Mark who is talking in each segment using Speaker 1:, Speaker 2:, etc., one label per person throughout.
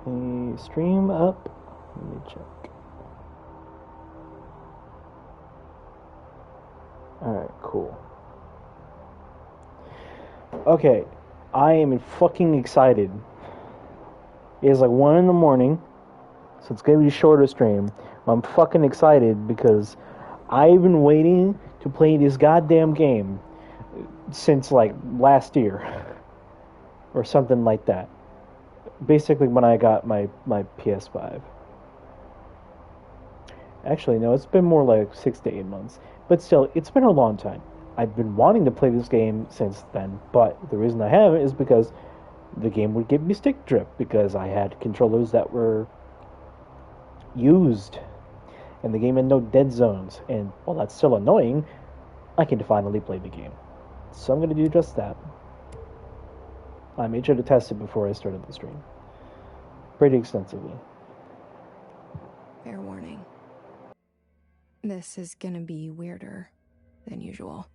Speaker 1: A stream up. Let me check. Alright, cool. Okay, I am fucking excited. It's like 1 in the morning, so it's gonna be a shorter stream. I'm fucking excited because I've been waiting to play this goddamn game since like last year or something like that. Basically, when I got my PS5. Actually, no, it's been more like 6 to 8 months. But still, it's been a long time. I've been wanting to play this game since then, but the reason I haven't is because the game would give me stick drift because I had controllers that were used, and the game had no dead zones. And while that's still annoying, I can finally play the game. So I'm going to do just that. I made sure to test it before I started the stream. Pretty extensively.
Speaker 2: Fair warning. This is gonna be weirder than usual.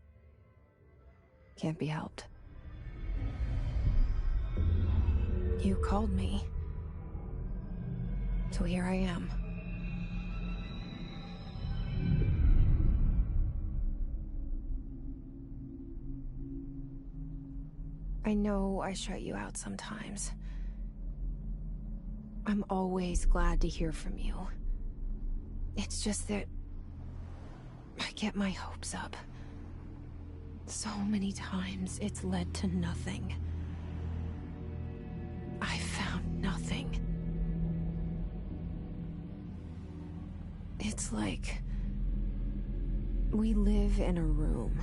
Speaker 2: Can't be helped. You called me. So here I am. I know I shut you out sometimes. I'm always glad to hear from you. It's just that I get my hopes up. So many times it's led to nothing. I found nothing. It's like we live in a room,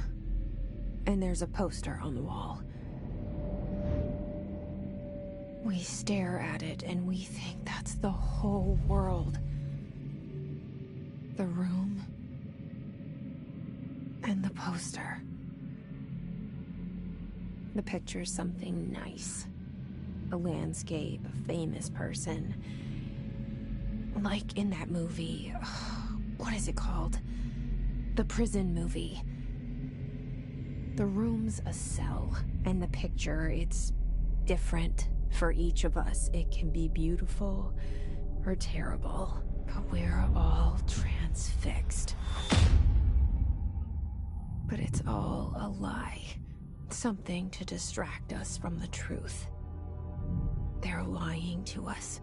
Speaker 2: and there's a poster on the wall. We stare at it and we think that's the whole world. The room and the poster. The picture's something nice. A landscape, a famous person. Like in that movie, what is it called? The prison movie. The room's a cell, and the picture, it's different for each of us. It can be beautiful or terrible, but we're all transfixed. But it's all a lie. Something to distract us from the truth. They're lying to us.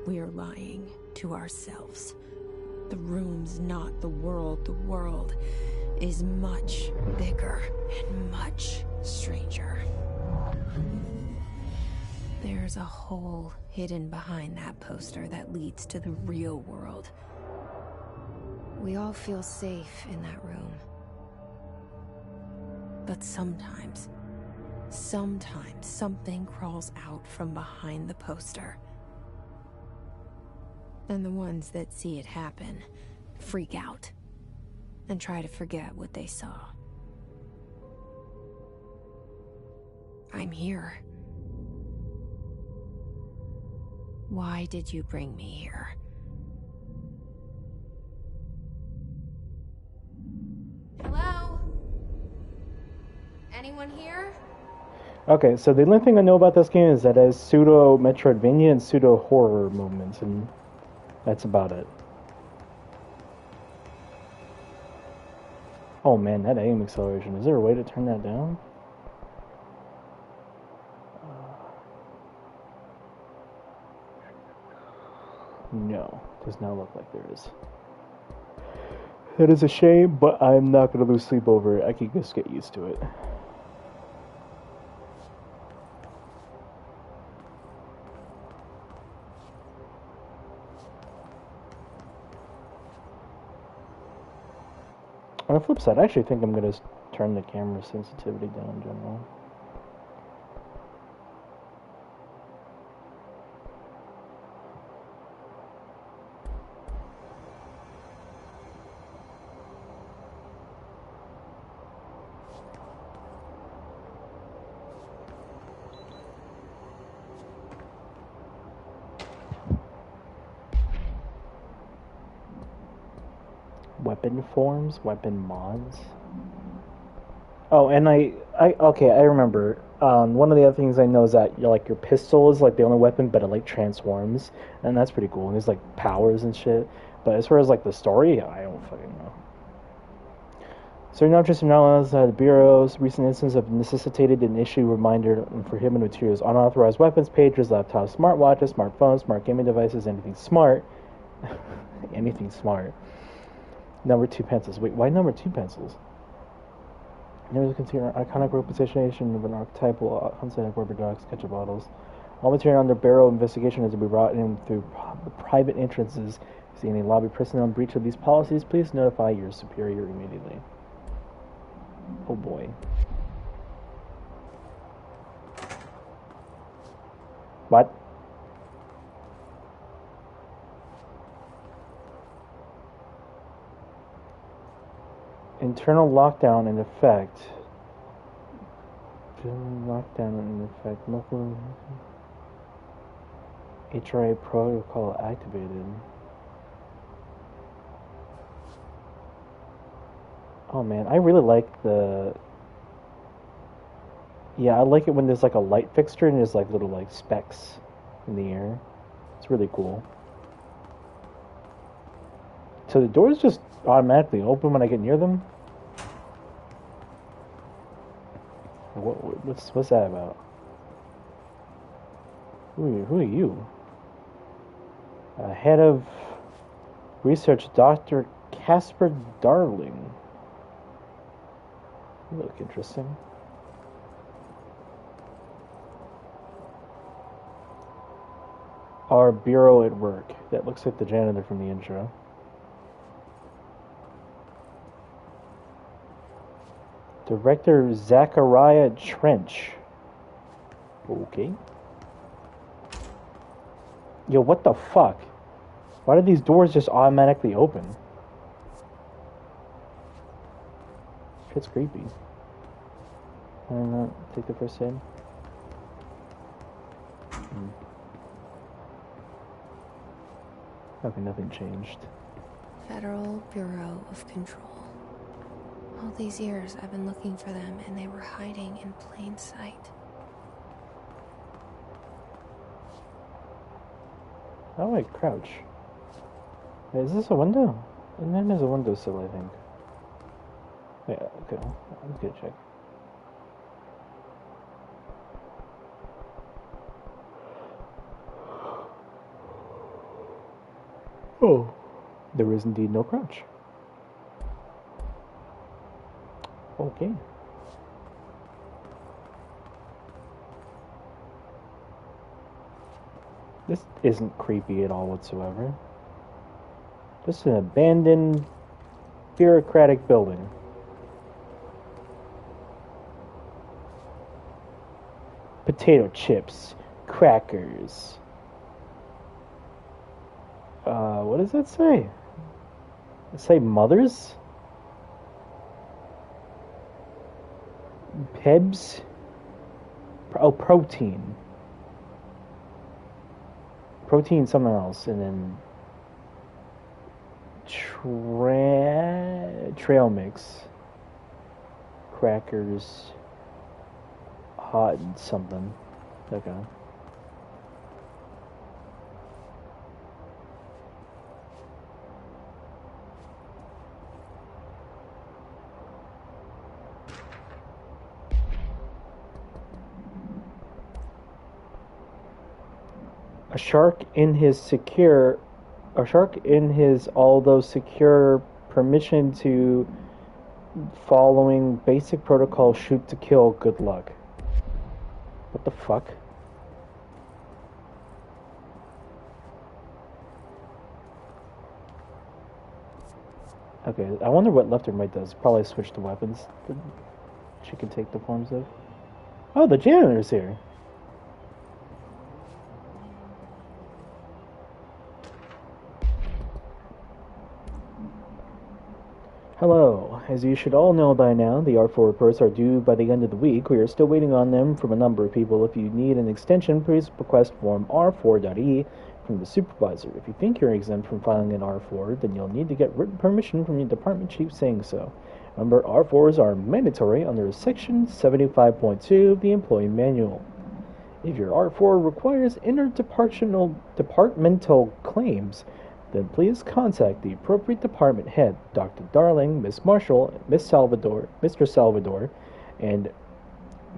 Speaker 2: We're lying to ourselves. The room's not the world. The world is much bigger and much stranger. There's a hole hidden behind that poster that leads to the real world. We all feel safe in that room. But sometimes something crawls out from behind the poster. And the ones that see it happen freak out and try to forget what they saw. I'm here. Why did you bring me here? Hello? Anyone here?
Speaker 1: Okay, so the only thing I know about this game is that it has pseudo Metroidvania and pseudo horror moments, and that's about it. Oh man, that aim acceleration. Is there a way to turn that down? No, does not look like there is. It is a shame, but I'm not going to lose sleep over it. I can just get used to it. On the flip side, I actually think I'm going to turn the camera sensitivity down in general. Weapon forms, weapon mods. Oh, and okay, I remember. One of the other things I know is that your pistol is like the only weapon, but it like transforms, and that's pretty cool. And there's like powers and shit. But as far as like the story, I don't fucking know. Certain objects from now on the Bureau's recent instances have necessitated an issue reminder for hidden materials, unauthorized weapons, pagers, laptops, smartwatches, smartphones, smart gaming devices, anything smart. Anything smart. Number 2 pencils. Wait, why number 2 pencils? Never consider iconic representation of an archetypal Huntsman rubber dogs, ketchup bottles. All material under Bureau investigation is to be brought in through private entrances. If you see any lobby personnel in breach of these policies, please notify your superior immediately. Oh boy. What? Internal lockdown in effect. Lockdown in effect. HRA protocol activated. Oh man, I really like the... Yeah, I like it when there's like a light fixture and there's like little like specks in the air. It's really cool. So the doors just automatically open when I get near them? What's that about? Who are you? Head of research, Dr. Casper Darling. You look interesting. Our bureau at work. That looks like the janitor from the intro. Director Zachariah Trench. Okay. Yo, what the fuck? Why did these doors just automatically open? Shit's creepy. I don't know. Take the first aid. Okay, nothing changed.
Speaker 2: Federal Bureau of Control. All these years I've been looking for them and they were hiding in plain sight.
Speaker 1: Oh, I crouch. Wait, is this a window? And then there's a windowsill, I think. Yeah, okay. I'm gonna check. Oh, there is indeed no crouch. Okay. This isn't creepy at all whatsoever. Just an abandoned bureaucratic building. Potato chips, crackers. What does that say? Does it say mothers? Pebs? Oh, protein. Protein somewhere else, and then trail mix, crackers, hot something. Okay. A shark in although secure permission to following basic protocol, shoot to kill, good luck. What the fuck? Okay, I wonder what left or right does. Probably switch the weapons that she can take the forms of. Oh, the janitor's here. Hello. As you should all know by now, the R4 reports are due by the end of the week. We are still waiting on them from a number of people. If you need an extension, please request form R4.E from the supervisor. If you think you're exempt from filing an R4, then you'll need to get written permission from your department chief saying so. Remember, R4s are mandatory under Section 75.2 of the Employee Manual. If your R4 requires interdepartmental claims, then please contact the appropriate department head, Dr. Darling, Miss Marshall, Miss Salvador, Mr. Salvador, and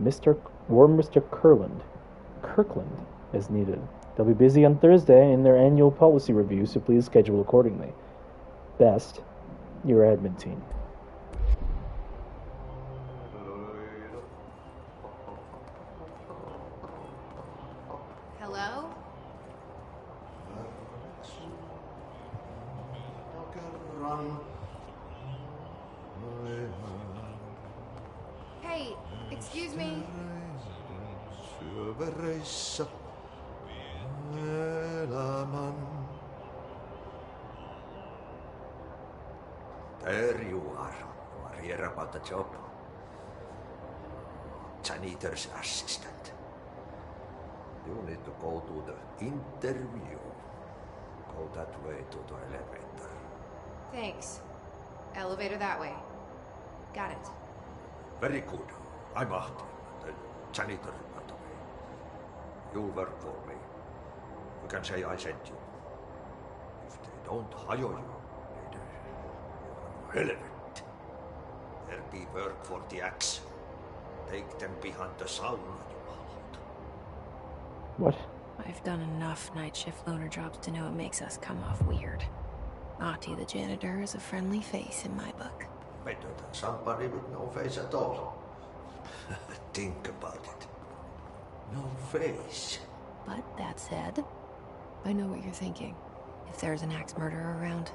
Speaker 1: Mr. Kirkland, as needed. They'll be busy on Thursday in their annual policy review, so please schedule accordingly. Best, your admin team.
Speaker 2: Hello? Hey, excuse me.
Speaker 3: There you are. You are here about the job. Janitor's assistant. You need to go to the interview. Go that way to the elevator.
Speaker 2: Thanks. Elevator that way. Got it.
Speaker 3: Very good. I'm Ahti, the janitor, by the way. You'll work for me. You can say I sent you. If they don't hire you, later, you're irrelevant. There'll be work for the axe. Take them behind the sauna, you hold.
Speaker 1: What?
Speaker 2: I've done enough night shift loner jobs to know it makes us come off weird. Ahti the janitor is a friendly face in my book.
Speaker 3: Better than somebody with no face at all. Think about it. No face.
Speaker 2: But that said, I know what you're thinking. If there's an axe murderer around,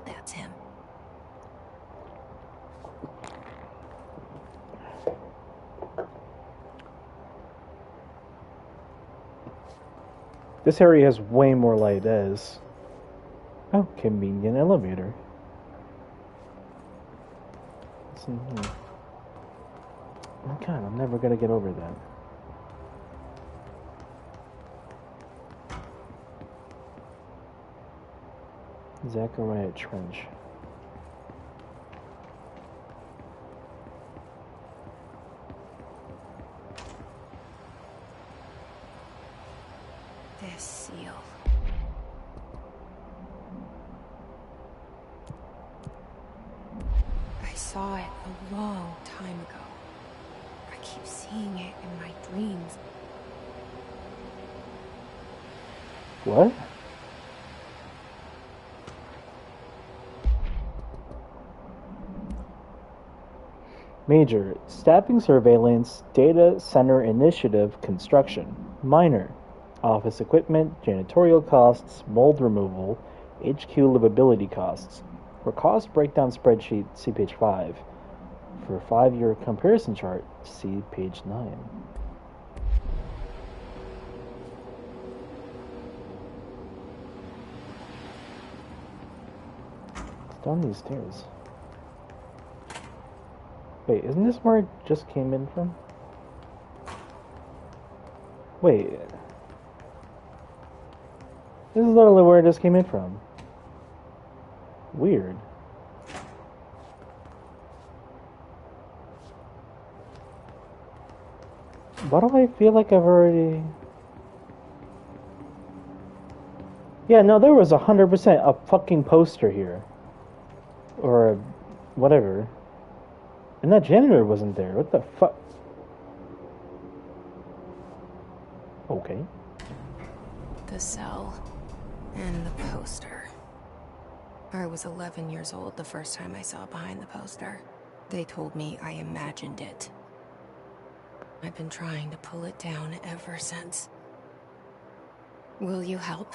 Speaker 2: that's him.
Speaker 1: This area has way more light as... Oh, convenient elevator. Oh god, I'm never gonna get over that. Zachariah Trench.
Speaker 2: This seal. I saw it a long time ago. I keep seeing it in my dreams.
Speaker 1: What? Major, staffing surveillance, data center initiative, construction. Minor, office equipment, janitorial costs, mold removal, HQ livability costs. For cost breakdown spreadsheet, see page 5. For 5-year comparison chart, see page 9. It's down these stairs. Wait, isn't this where it just came in from? Wait. This is literally where it just came in from. Weird. Why do I feel like I've already... Yeah, no, there was 100% a fucking poster here. Or a... whatever. And that janitor wasn't there. What the fuck? Okay.
Speaker 2: The cell. And the poster. I was 11 years old the first time I saw behind the poster. They told me I imagined it. I've been trying to pull it down ever since. Will you help?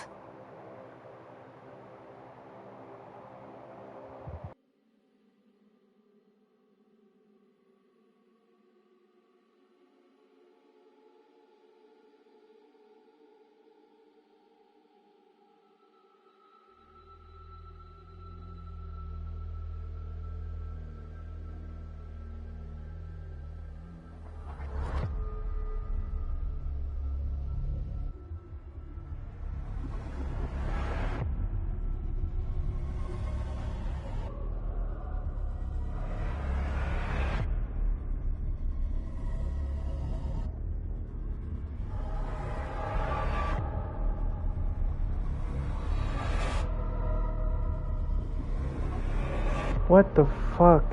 Speaker 1: What the fuck?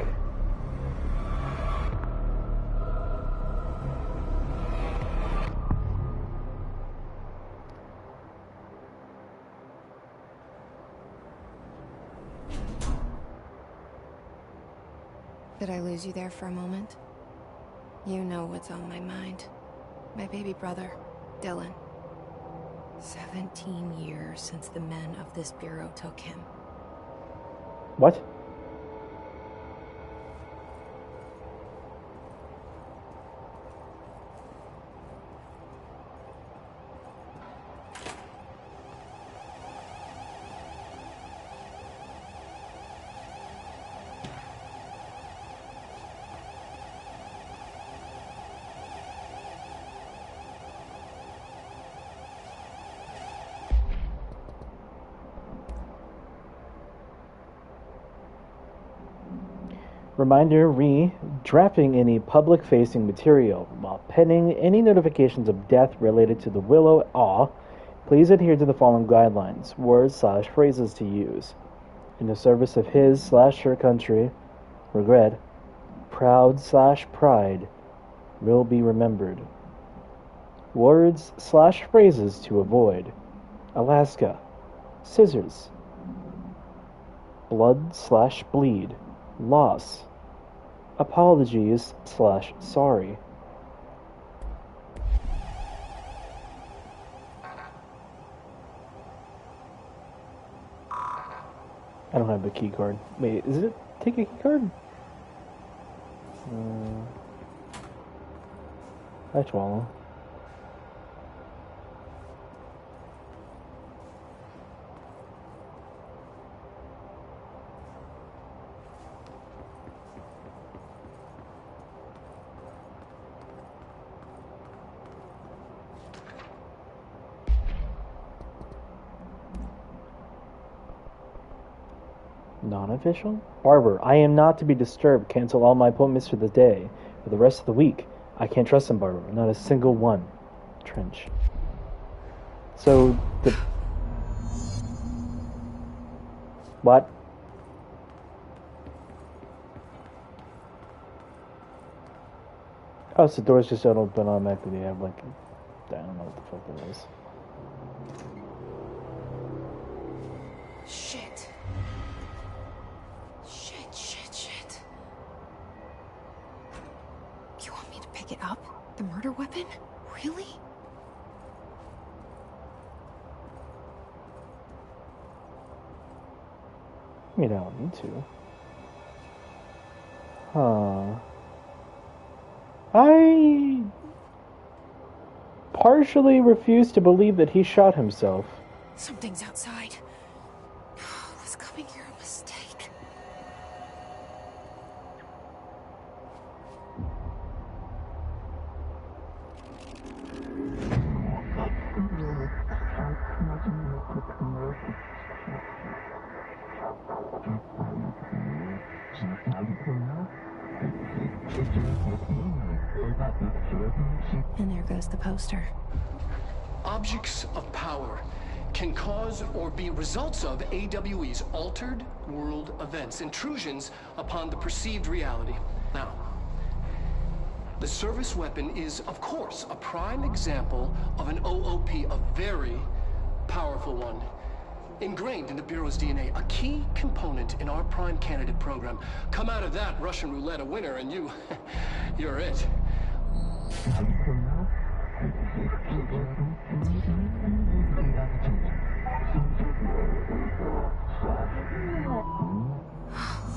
Speaker 2: Did I lose you there for a moment? You know what's on my mind. My baby brother, Dylan. 17 years since the men of this bureau took him.
Speaker 1: What? Reminder drafting any public-facing material. While pending any notifications of death related to the Willow Awe, please adhere to the following guidelines, words/phrases to use. In the service of his/her country, regret, proud/pride, will be remembered. Words/phrases to avoid. Alaska, scissors, blood/bleed, loss, apologies/sorry. I don't have the key card. Wait, is it take a key card? Hi, Twala. Non-official? Barber, I am not to be disturbed. Cancel all my appointments for the day. For the rest of the week. I can't trust him, Barber. Not a single one. Trench. So, the... What? Oh, so doors just don't open automatically. They have, like... I don't know what the fuck that is.
Speaker 2: Shit. You want me to pick it up? The murder weapon? Really?
Speaker 1: I mean, I don't need to. Huh. I partially refuse to believe that he shot himself.
Speaker 2: Something's outside. Was coming here a mistake? And there goes the poster.
Speaker 4: Objects of power can cause or be results of AWE's altered world events, intrusions upon the perceived reality. Now, the service weapon is, of course, a prime example of an OOP, a very powerful one. Ingrained in the Bureau's DNA, a key component in our prime candidate program. Come out of that Russian roulette a winner and you're it.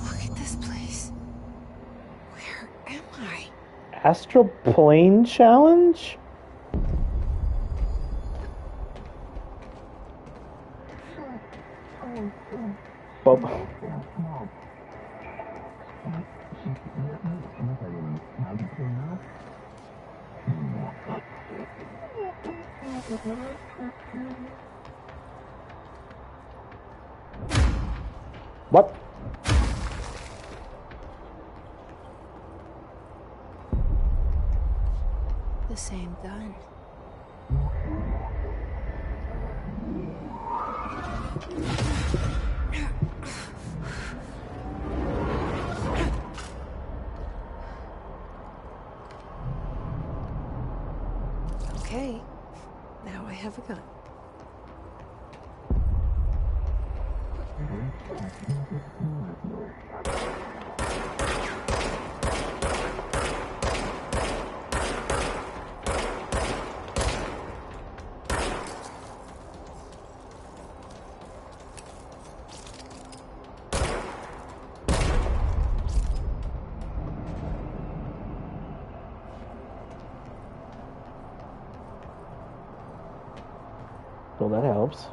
Speaker 2: Look at this place. Where am I?
Speaker 1: Astral Plane Challenge? Bob. What?
Speaker 2: The same gun. Huh.
Speaker 1: Well, that helps.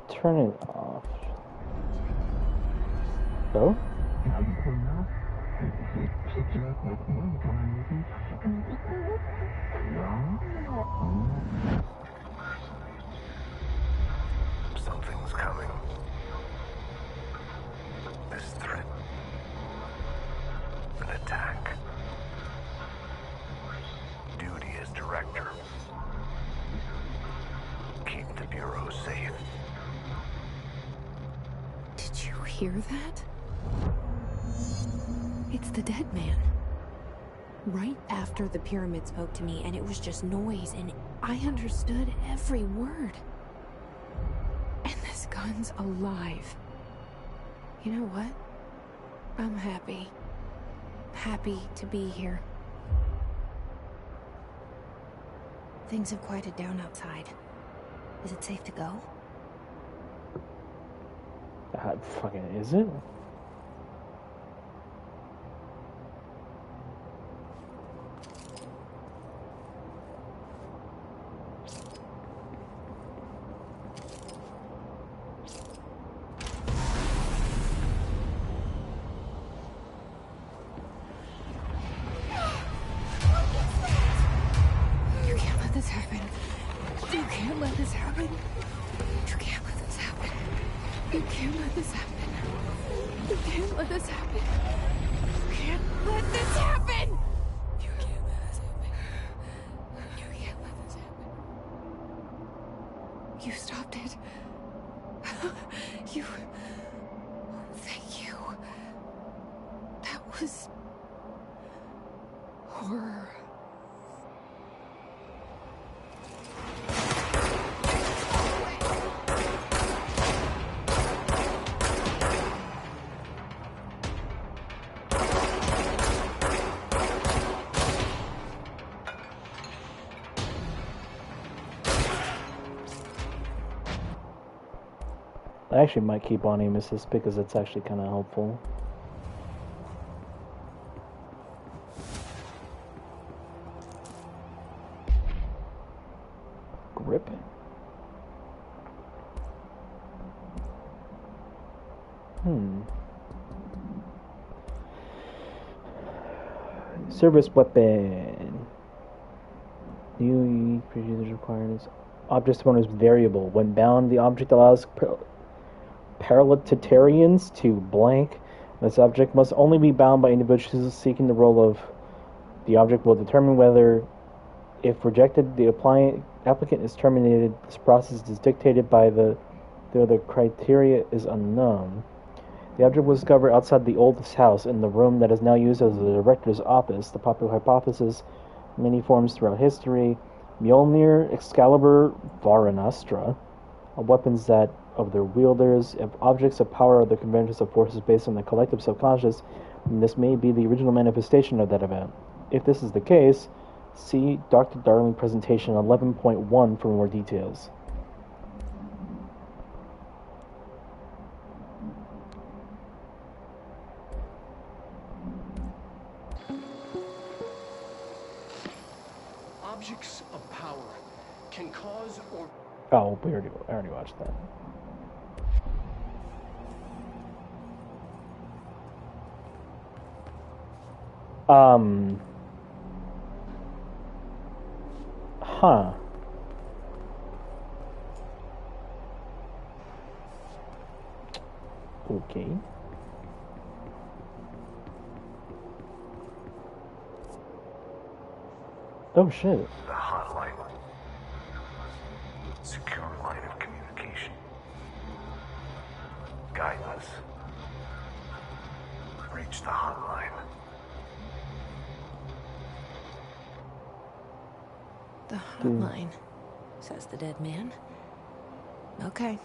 Speaker 1: Turn it off. So?
Speaker 5: Something's coming. This threat. An attack. Duty as director. Keep the Bureau safe.
Speaker 2: Did you hear that? It's the dead man. Right after the pyramid spoke to me, and it was just noise, and I understood every word. And this gun's alive. You know what? I'm happy. Happy to be here. Things have quieted down outside. Is it safe to go?
Speaker 1: Fucking is it?
Speaker 2: You can't let this happen. You can't let this happen. You can't let this happen. You can't let this happen. You can't let this happen. You can't let this happen. You can't let this happen. You can't let this happen. You stopped it. You. Thank you. That was horror.
Speaker 1: I actually might keep on aim assist because it's actually kind of helpful. Grip. Service weapon. New unique procedures required. Object mode is variable. When bound, the object allows parallelitarians to blank. This object must only be bound by individuals seeking the role of. The object will determine whether, if rejected, the applicant is terminated. This process is dictated by the criteria is unknown. The object was discovered outside the oldest house in the room that is now used as the director's office. The popular hypothesis, many forms throughout history, Mjolnir, Excalibur, Varanastra, are weapons that, of their wielders, if objects of power are the convergence of forces based on the collective subconscious, then this may be the original manifestation of that event. If this is the case, see Dr. Darling presentation 11.1 for more details.
Speaker 4: Objects of power can cause or...
Speaker 1: Oh, I already watched that. Huh. Okay. Oh shit.
Speaker 5: The hotline. Secure line of communication. Guidance. Reach the hotline.
Speaker 2: The hotline, says the dead man. Okay.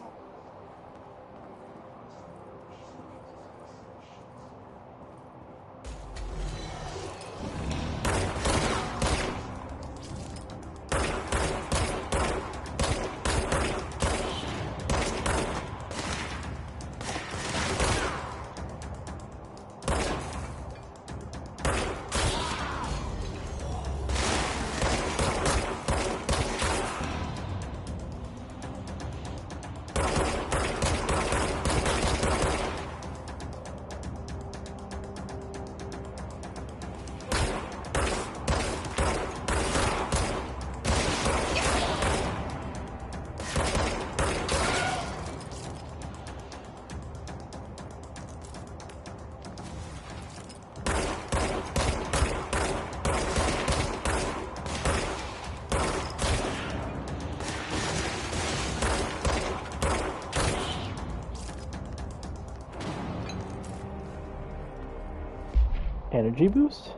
Speaker 1: Energy boost?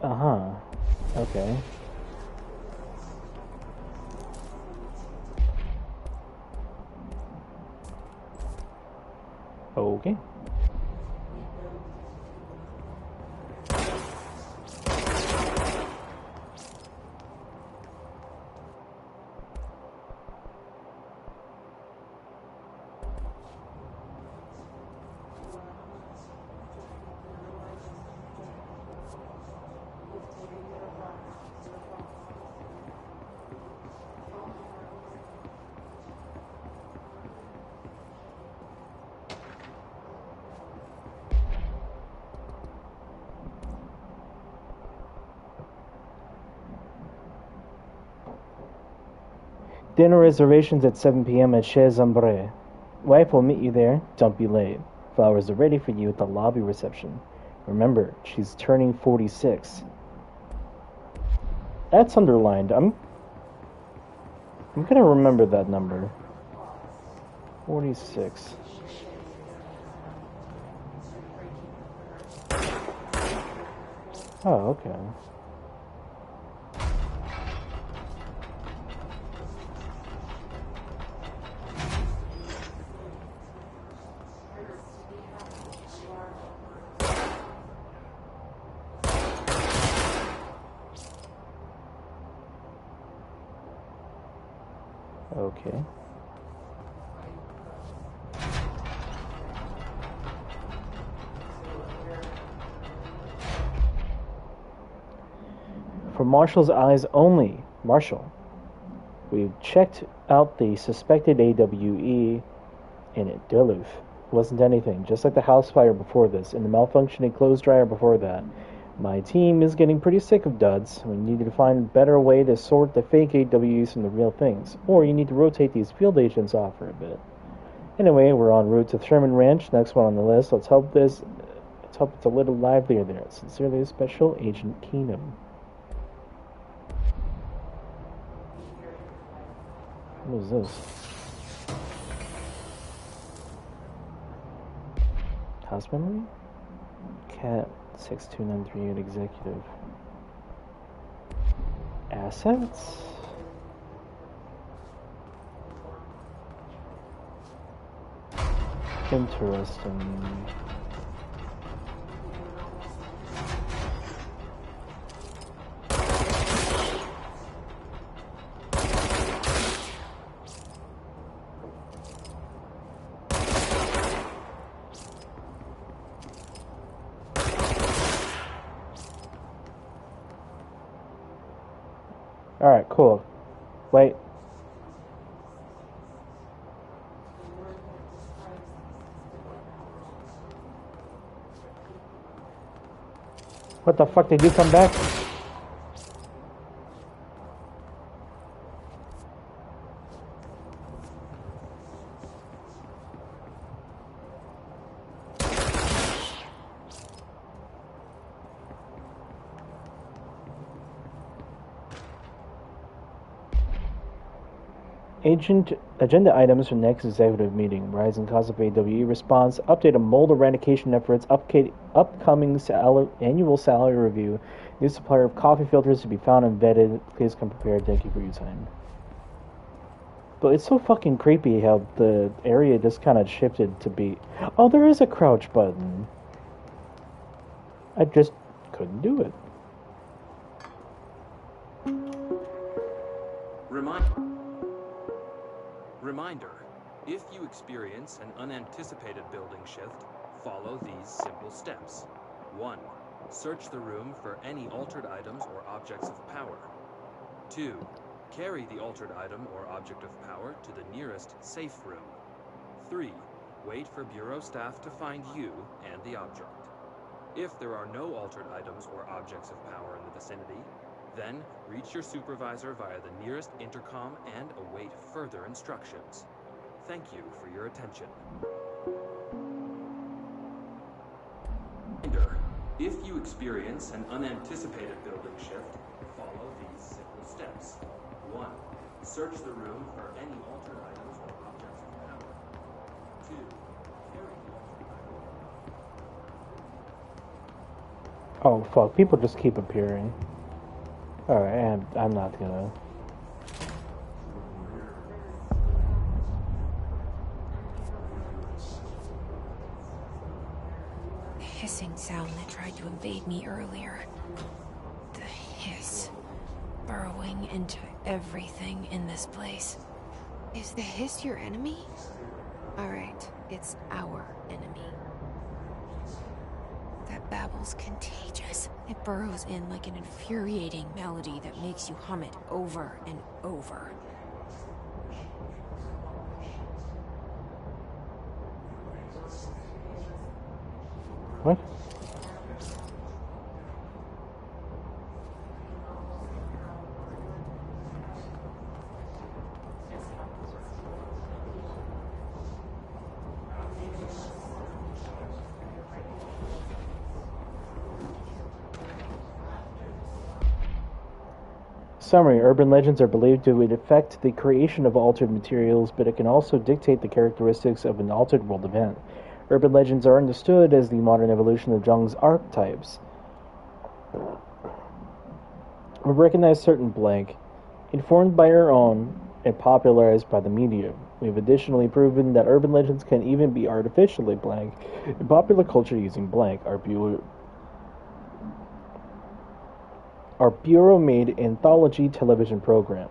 Speaker 1: Uh-huh. Okay. Okay. Dinner reservations at 7 p.m. at Chez Ambre. Wife will meet you there. Don't be late. Flowers are ready for you at the lobby reception. Remember, she's turning 46. That's underlined. I'm gonna remember that number. 46. Oh, okay. Okay. For Marshall's eyes only. Marshall. We've checked out the suspected AWE in it. Duluth. Wasn't anything. Just like the house fire before this, and the malfunctioning clothes dryer before that. My team is getting pretty sick of duds. We need to find a better way to sort the fake AWs from the real things. Or you need to rotate these field agents off for a bit. Anyway, we're en route to Sherman Ranch, next one on the list. Let's hope it's a little livelier there. Sincerely, Special Agent Keenum. What is this? House memory? Cat 62938 executive. Assets? Interesting. Alright, cool. Wait. What the fuck, did you come back? Agenda items for next executive meeting. Rising cost of AWE response. Update on mold eradication efforts. Upcoming annual salary review. New supplier of coffee filters to be found and vetted. Please come prepared. Thank you for your time. But it's so fucking creepy how the area just kind of shifted to be... Oh, there is a crouch button. I just couldn't do it.
Speaker 6: Reminder, if you experience an unanticipated building shift, follow these simple steps. 1. Search the room for any altered items or objects of power. 2. Carry the altered item or object of power to the nearest safe room. 3. Wait for Bureau staff to find you and the object. If there are no altered items or objects of power in the vicinity, then reach your supervisor via the nearest intercom and await further instructions. Thank you for your attention. Reminder, if you experience an unanticipated building shift, follow these simple steps. 1. Search the room for any altered items or objects of power. 2. Carry the altered item.
Speaker 1: Oh fuck, people just keep appearing. Alright, I'm not gonna...
Speaker 2: The hissing sound that tried to invade me earlier. The hiss. Burrowing into everything in this place. Is the hiss your enemy? Alright, it's our enemy. That babble's contagious. It burrows in like an infuriating melody that makes you hum it over and over.
Speaker 1: What? Summary. Urban legends are believed to affect the creation of altered materials, but it can also dictate the characteristics of an altered world event. Urban legends are understood as the modern evolution of Jung's archetypes. We recognize certain blank, informed by our own and popularized by the media. We've additionally proven that urban legends can even be artificially blank in popular culture using blank. Our Bureau-made anthology television program.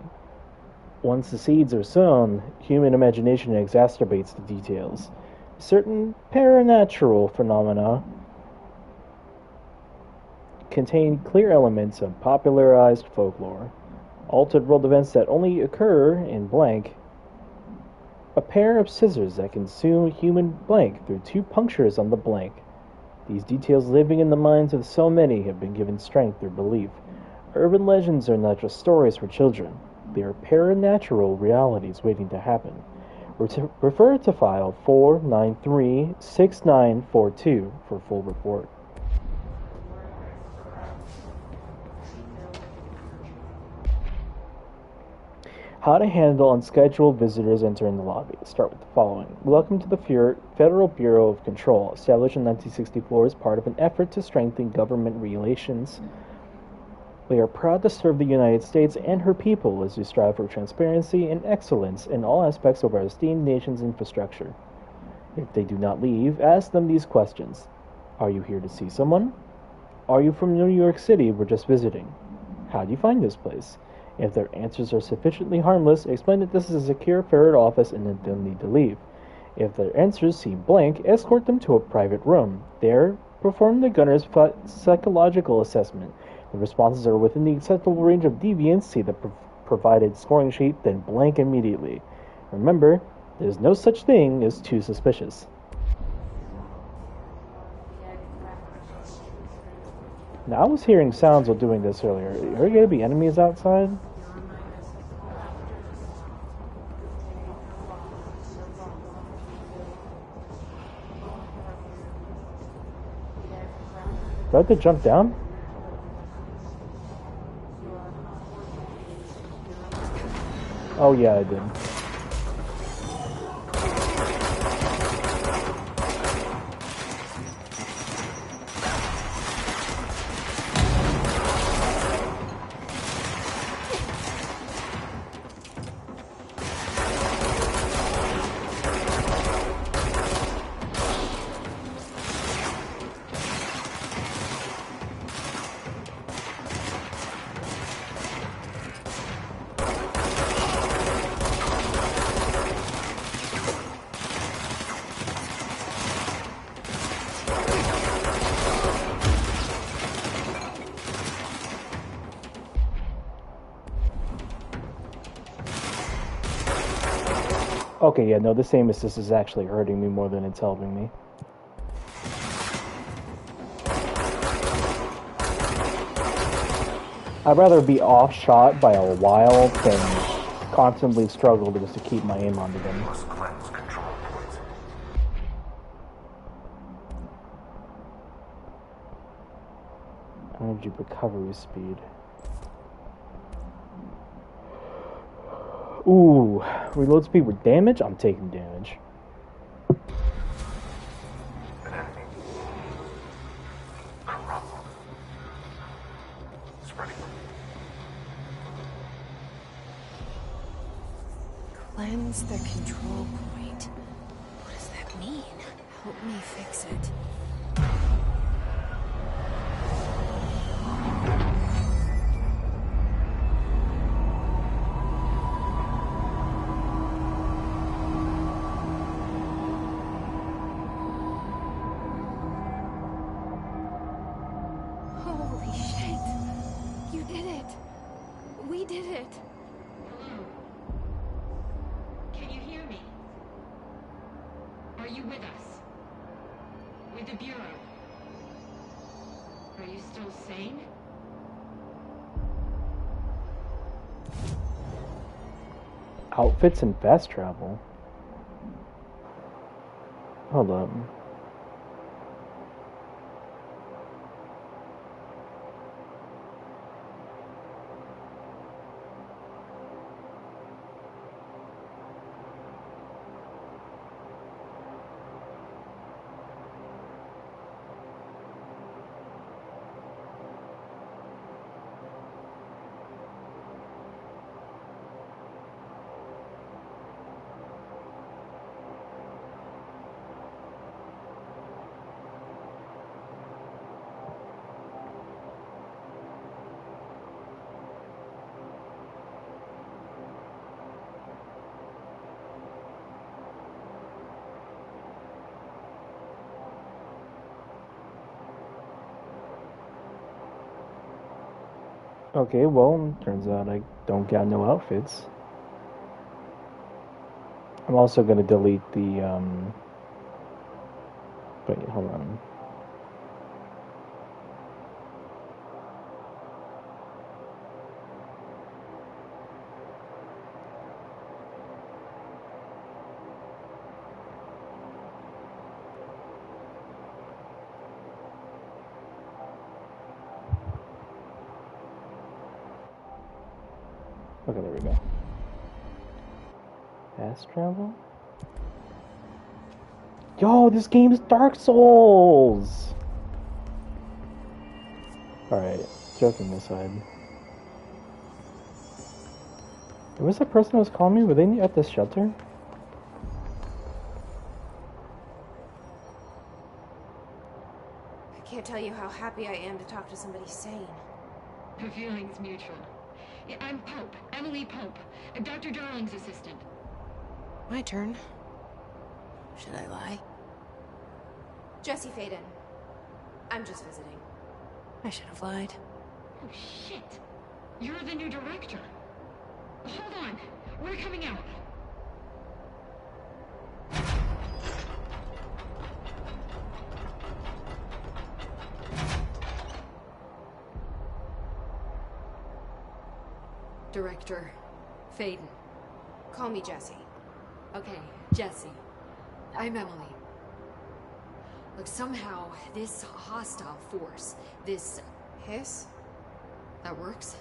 Speaker 1: Once the seeds are sown, human imagination exacerbates the details. Certain paranatural phenomena contain clear elements of popularized folklore. Altered world events that only occur in blank. A pair of scissors that consume human blank through 2 punctures on the blank. These details living in the minds of so many have been given strength through belief. Urban legends are not just stories for children. They are paranatural realities waiting to happen. Refer to file 493-6942 for full report. How to handle unscheduled visitors entering the lobby. Start with the following. Welcome to the Federal Bureau of Control, established in 1964 as part of an effort to strengthen government relations. We are proud to serve the United States and her people as we strive for transparency and excellence in all aspects of our esteemed nation's infrastructure. If they do not leave, ask them these questions. Are you here to see someone? Are you from New York City? We're just visiting. How do you find this place? If their answers are sufficiently harmless, explain that this is a secure ferret office and that they'll need to leave. If their answers seem blank, escort them to a private room. There, perform the gunner's psychological assessment. The responses are within the acceptable range of deviance. See the provided scoring sheet, then blank immediately. Remember, there's no such thing as too suspicious. Now, I was hearing sounds while doing this earlier. Are there going to be enemies outside? Do I have to jump down? Oh yeah, I did. Okay, yeah, no, this aim assist is actually hurting me more than it's helping me. I'd rather be off shot by a while than constantly struggle just to keep my aim onto them.
Speaker 5: Must cleanse control points.
Speaker 1: Energy recovery speed. Ooh, reload speed with damage? I'm taking damage.
Speaker 5: An enemy. Corrupt. Spreading.
Speaker 2: Cleanse the control point. What does that mean? Help me fix it. Holy shit! You did it! We did it!
Speaker 7: Hello? Can you hear me? Are you with us? With the Bureau? Are you still sane?
Speaker 1: Outfits and fast travel. Hold up. Okay, well, turns out I don't got no outfits. I'm also gonna delete the, wait, hold on. Okay, there we go. Fast travel? Yo, this game's Dark Souls! Alright, joking aside. Who was the person who was calling me? Were they at this shelter?
Speaker 8: I can't tell you how happy I am to talk to somebody sane.
Speaker 7: The feeling's mutual. Yeah, I'm Pope, Emily Pope, Dr. Darling's assistant.
Speaker 2: My turn. Should I lie?
Speaker 8: Jesse Faden. I'm just visiting.
Speaker 2: I should have lied.
Speaker 7: Oh, shit. You're the new director. Hold on. We're coming out.
Speaker 9: Director Faden.
Speaker 8: Call me Jesse.
Speaker 9: Okay, Jesse. I'm Emily. Look, somehow this hostile force, this
Speaker 8: Hiss?
Speaker 9: that works.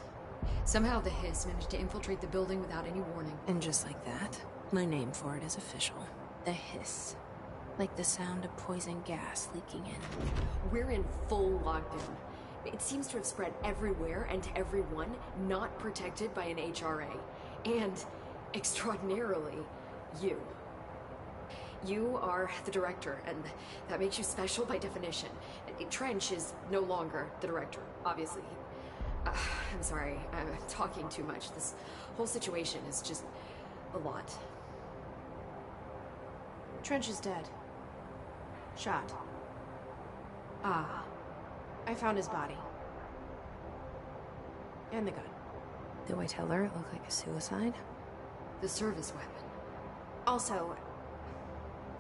Speaker 9: Somehow the Hiss managed to infiltrate the building without any warning.
Speaker 2: And just like that, my name for it is official. The Hiss. Like the sound of poison gas leaking in.
Speaker 9: We're in full lockdown. It seems to have spread everywhere and to everyone not protected by an HRA. And, extraordinarily, you. You are the director, and that makes you special by definition. Trench is no longer the director, obviously. I'm sorry, I'm talking too much. This whole situation is just a lot.
Speaker 8: Trench is dead. Shot.
Speaker 9: Ah.
Speaker 8: I found his body. And the gun.
Speaker 2: Do I tell her it looked like a suicide?
Speaker 9: The service weapon.
Speaker 8: Also,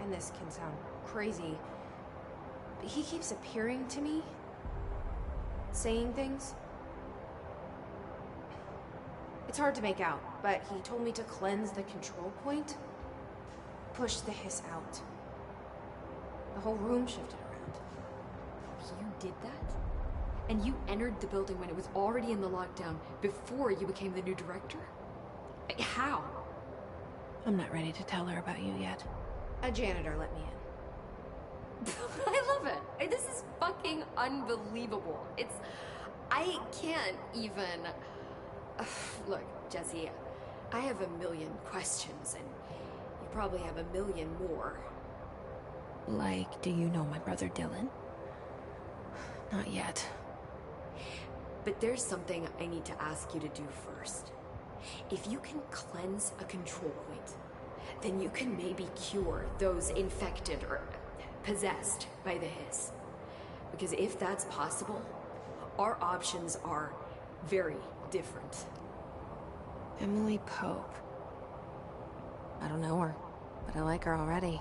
Speaker 8: and this can sound crazy, but he keeps appearing to me. Saying things. It's hard to make out, but he told me to cleanse the control point. Push the Hiss out. The whole room shifted around.
Speaker 9: You did that? And you entered the building when it was already in the lockdown, before you became the new director? How?
Speaker 2: I'm not ready to tell her about you yet.
Speaker 8: A janitor let me in.
Speaker 9: I love it. This is fucking unbelievable. I can't even... Look, Jesse, I have a million questions, and you probably have a million more.
Speaker 2: Like, do you know my brother Dylan? Not yet.
Speaker 9: But there's something I need to ask you to do first. If you can cleanse a control point, then you can maybe cure those infected or possessed by the Hiss. Because if that's possible, our options are very different.
Speaker 2: Emily Pope. I don't know her, but I like her already.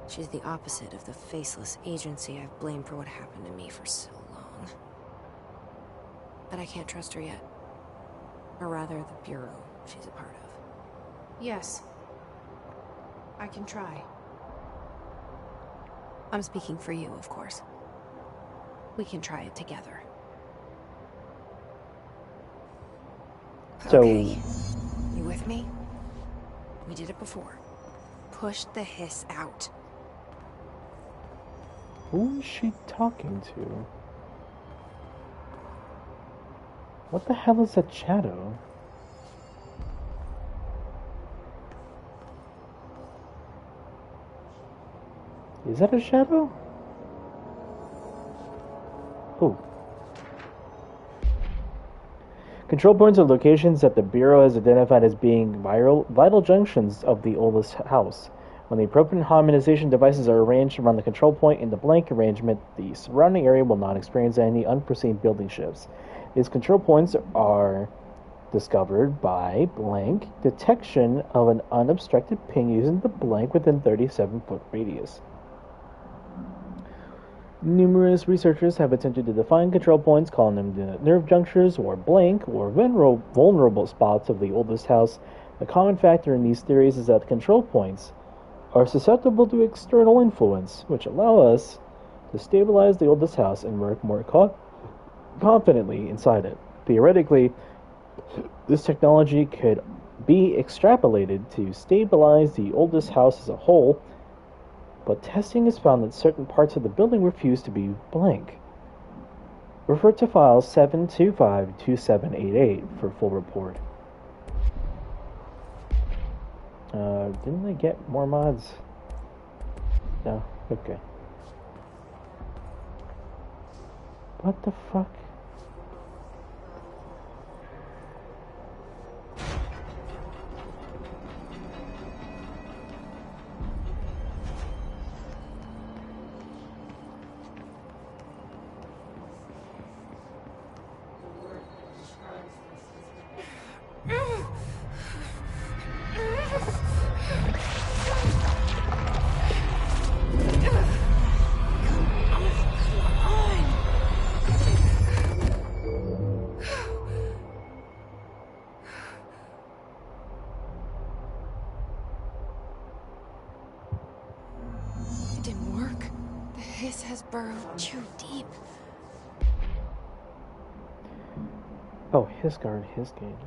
Speaker 2: She's the opposite of the faceless agency I've blamed for what happened to me for so long. But I can't trust her yet. Or rather, the Bureau she's a part of.
Speaker 8: Yes. I can try.
Speaker 2: I'm speaking for you, of course. We can try it together.
Speaker 1: So,
Speaker 2: Okay. You with me? We did it before. Push the Hiss out.
Speaker 1: who is she talking to? What the hell is that shadow? Is that a shadow? Oh. Control points are locations that the Bureau has identified as being vital junctions of the oldest house. When the appropriate harmonization devices are arranged around the control point in the blank arrangement, the surrounding area will not experience any unforeseen building shifts. These control points are discovered by blank detection of an unobstructed ping using the blank within 37-foot radius. Numerous researchers have attempted to define control points, calling them the nerve junctures or blank or vulnerable spots of the oldest house. The common factor in these theories is that control points are susceptible to external influence, which allow us to stabilize the oldest house and work more confidently inside it. Theoretically, This technology could be extrapolated to stabilize the oldest house as a whole, but testing has found that certain parts of the building refuse to be blank. Refer to file 7252788 for full report. Didn't I get more mods? No? Okay. What the fuck?
Speaker 8: It didn't work. The hiss has burrowed too deep.
Speaker 1: Oh, Hisgard, Hisgate.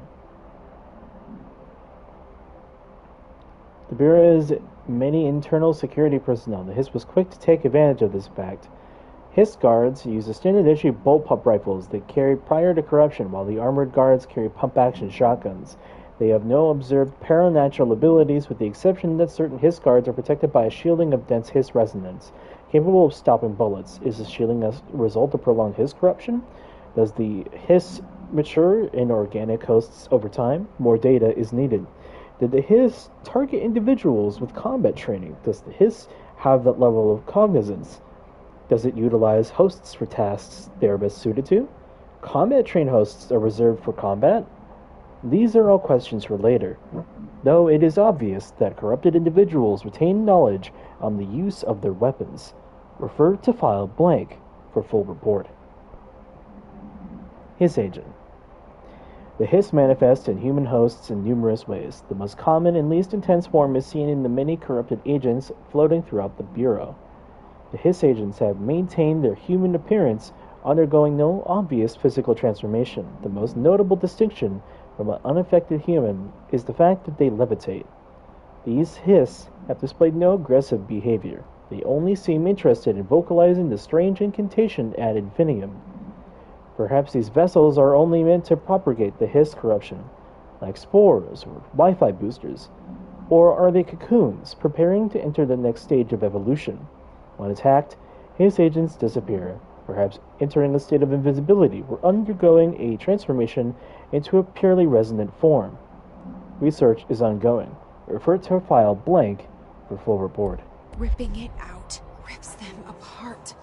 Speaker 1: The Bureau has many internal security personnel. The Hiss was quick to take advantage of this fact. Hiss guards use the standard issue bullpup rifles they carried prior to corruption, while the armored guards carry pump-action shotguns. They have no observed paranatural abilities, with the exception that certain Hiss guards are protected by a shielding of dense Hiss resonance, capable of stopping bullets. Is the shielding a result of prolonged Hiss corruption? Does the Hiss mature in organic hosts over time? More data is needed. Did the Hiss target individuals with combat training? Does the Hiss have that level of cognizance? Does it utilize hosts for tasks they are best suited to? Combat-trained hosts are reserved for combat? These are all questions for later, though it is obvious that corrupted individuals retain knowledge on the use of their weapons. Refer to file blank for full report. Hiss agent. The Hiss manifests in human hosts in numerous ways. The most common and least intense form is seen in the many corrupted agents floating throughout the Bureau. The Hiss agents have maintained their human appearance, undergoing no obvious physical transformation. The most notable distinction from an unaffected human is the fact that they levitate. These Hiss have displayed no aggressive behavior. They only seem interested in vocalizing the strange incantation ad infinitum. Perhaps these vessels are only meant to propagate the Hiss corruption, like spores or Wi-Fi boosters. Or are they cocoons, preparing to enter the next stage of evolution? When attacked, Hiss agents disappear, perhaps entering a state of invisibility or undergoing a transformation into a purely resonant form. Research is ongoing. Refer to file blank for full report.
Speaker 8: Ripping it out rips them apart.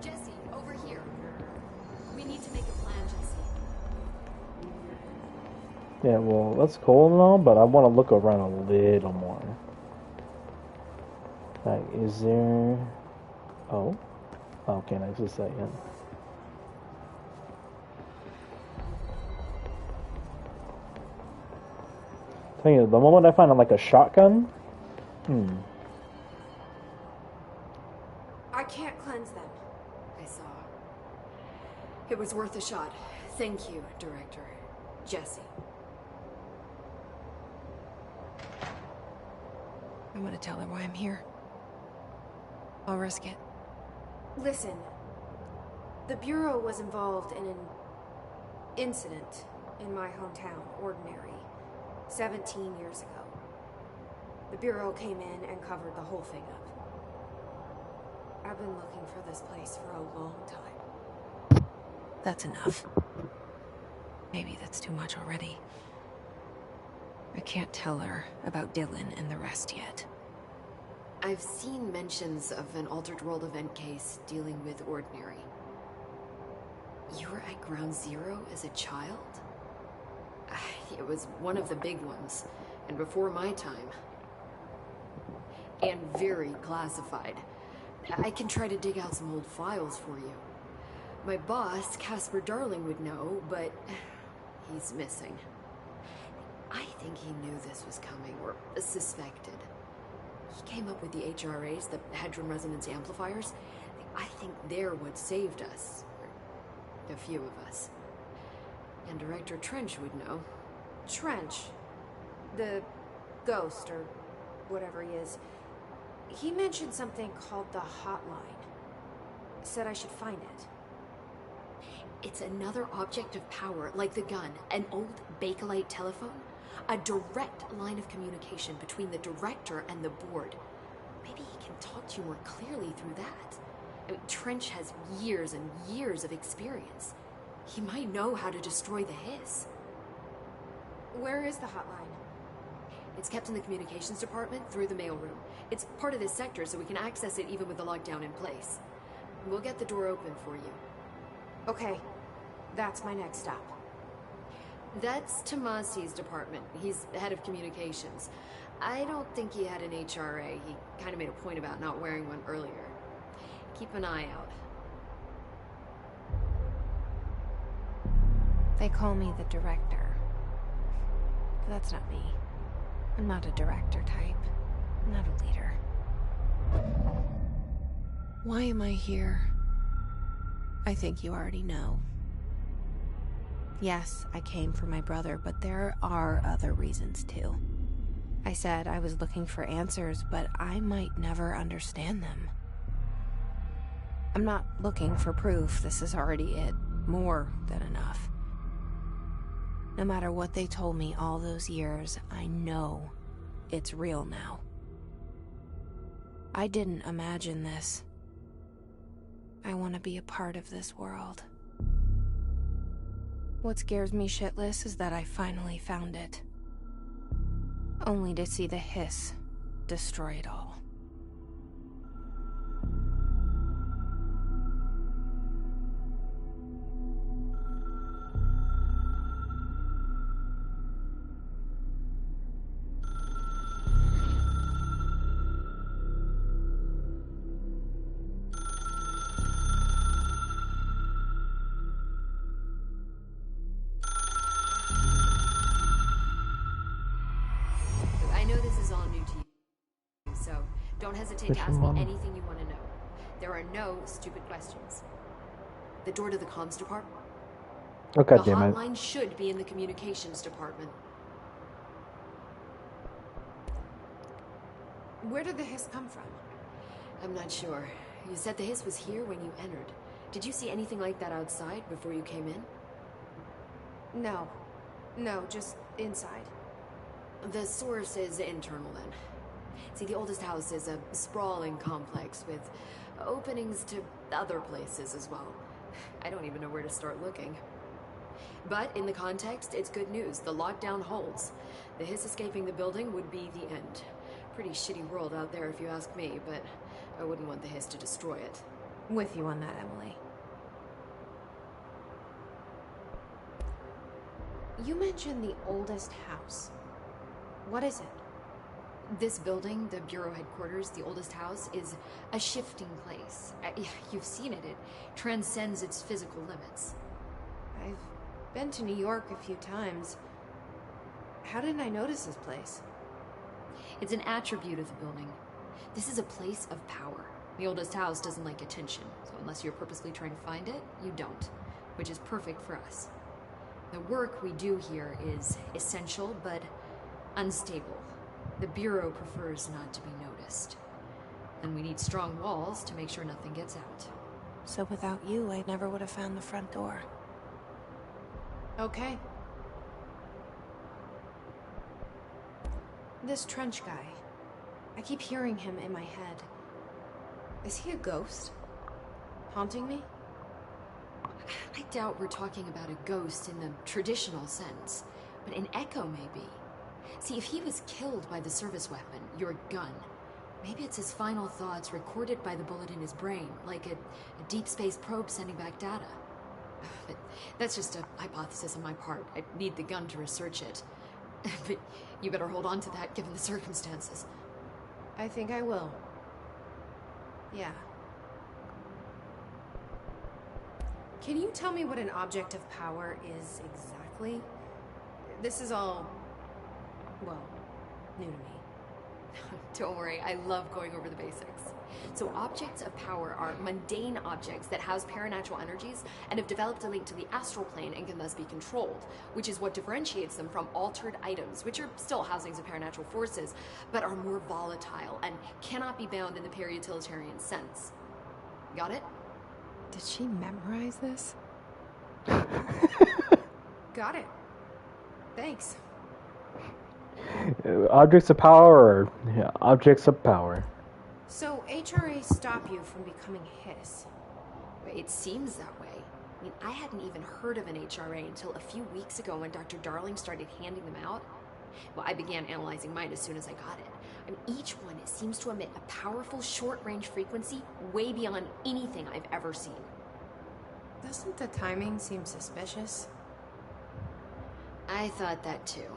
Speaker 9: Jesse, over here. We need to make a plan, Jesse.
Speaker 1: Yeah, well, that's cool and all, but I want to look around a little more. Like, is there... Oh. Okay, nice to say, yeah. Tell you, the moment I find like a shotgun...
Speaker 8: I can't cleanse them.
Speaker 9: I saw. It was worth a shot. Thank you, Director. Jesse.
Speaker 8: I'm gonna tell her why I'm here. I'll risk it. Listen, the Bureau was involved in an incident in my hometown, Ordinary, 17 years ago. The Bureau came in and covered the whole thing up. I've been looking for this place for a long time. That's enough. Maybe that's too much already. I can't tell her about Dylan and the rest yet.
Speaker 9: I've seen mentions of an Altered World event case dealing with Ordinary. You were at Ground Zero as a child? It was one of the big ones, and before my time. And very classified. I can try to dig out some old files for you. My boss, Casper Darling, would know, but he's missing. I think he knew this was coming, or suspected. He came up with the HRAs, the Hadron Resonance Amplifiers. I think they're what saved us, a few of us. And Director Trench would know.
Speaker 8: Trench. The ghost, or whatever he is. He mentioned something called the Hotline. Said I should find it.
Speaker 9: It's another object of power, like the gun, an old Bakelite telephone. A direct line of communication between the director and the board. Maybe he can talk to you more clearly through that. I mean, Trench has years and years of experience. He might know how to destroy the Hiss.
Speaker 8: Where is the hotline?
Speaker 9: It's kept in the communications department through the mailroom. It's part of this sector, so we can access it even with the lockdown in place. We'll get the door open for you.
Speaker 8: Okay, that's my next stop.
Speaker 9: That's Tomasi's department. He's head of communications. I don't think he had an HRA. He kind of made a point about not wearing one earlier. Keep an eye out.
Speaker 2: They call me the director. But that's not me. I'm not a director type. I'm not a leader. Why am I here? I think you already know. Yes, I came for my brother, but there are other reasons too. I said I was looking for answers, but I might never understand them. I'm not looking for proof. This is already it. More than enough. No matter what they told me all those years, I know it's real now. I didn't imagine this. I want to be a part of this world. What scares me shitless is that I finally found it. Only to see the Hiss destroy it all.
Speaker 9: Don't hesitate to ask me anything you want to know. There are no stupid questions. The door to the comms department?
Speaker 1: Okay,
Speaker 9: the
Speaker 1: damn it.
Speaker 9: hotline should be in the communications department.
Speaker 8: Where did the Hiss come from?
Speaker 9: I'm not sure. You said the Hiss was here when you entered. Did you see anything like that outside before you came in?
Speaker 8: No. No, just inside.
Speaker 9: The source is internal then. See, the oldest house is a sprawling complex with openings to other places as well. I don't even know where to start looking. But in the context, it's good news. The lockdown holds. The Hiss escaping the building would be the end. Pretty shitty world out there if you ask me, but I wouldn't want the Hiss to destroy it.
Speaker 2: With you on that, Emily.
Speaker 8: You mentioned the oldest house. What is it?
Speaker 9: This building, the Bureau headquarters, the oldest house, is a shifting place. You've seen it. It transcends its physical limits.
Speaker 8: I've been to New York a few times. How didn't I notice this place?
Speaker 9: It's an attribute of the building. This is a place of power. The oldest house doesn't like attention, so unless you're purposely trying to find it, you don't, which is perfect for us. The work we do here is essential, but unstable. The Bureau prefers not to be noticed. And we need strong walls to make sure nothing gets out.
Speaker 2: So without you, I never would have found the front door.
Speaker 8: Okay. This Trench guy. I keep hearing him in my head. Is he a ghost? Haunting me?
Speaker 9: I doubt we're talking about a ghost in the traditional sense, but an echo maybe. See, if he was killed by the service weapon, your gun, maybe it's his final thoughts recorded by the bullet in his brain, like a deep space probe sending back data. But that's just a hypothesis on my part. I need the gun to research it. But you better hold on to that given the circumstances.
Speaker 8: I think I will. Yeah. Can you tell me what an object of power is exactly? This is all, well, new to me.
Speaker 9: Don't worry, I love going over the basics. So objects of power are mundane objects that house paranatural energies and have developed a link to the astral plane and can thus be controlled, which is what differentiates them from altered items, which are still housings of paranatural forces, but are more volatile and cannot be bound in the peri-utilitarian sense. Got it?
Speaker 2: Did she memorize this?
Speaker 8: Got it. Thanks.
Speaker 1: Objects of power or objects of power.
Speaker 8: So HRA stop you from becoming Hiss?
Speaker 9: It seems that way. I mean, I hadn't even heard of an HRA until a few weeks ago when Dr. Darling started handing them out. Well, I began analyzing mine as soon as I got it. I mean, each one seems to emit a powerful short-range frequency way beyond anything I've ever seen.
Speaker 8: Doesn't the timing seem suspicious?
Speaker 9: I thought that too.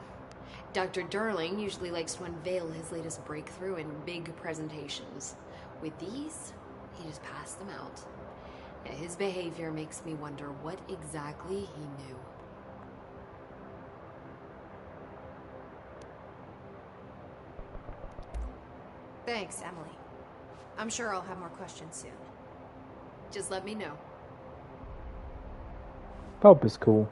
Speaker 9: Dr. Darling usually likes to unveil his latest breakthrough in big presentations. With these, he just passed them out. Yeah, his behavior makes me wonder what exactly he knew.
Speaker 8: Thanks, Emily. I'm sure I'll have more questions soon.
Speaker 9: Just let me know.
Speaker 1: Pope is cool.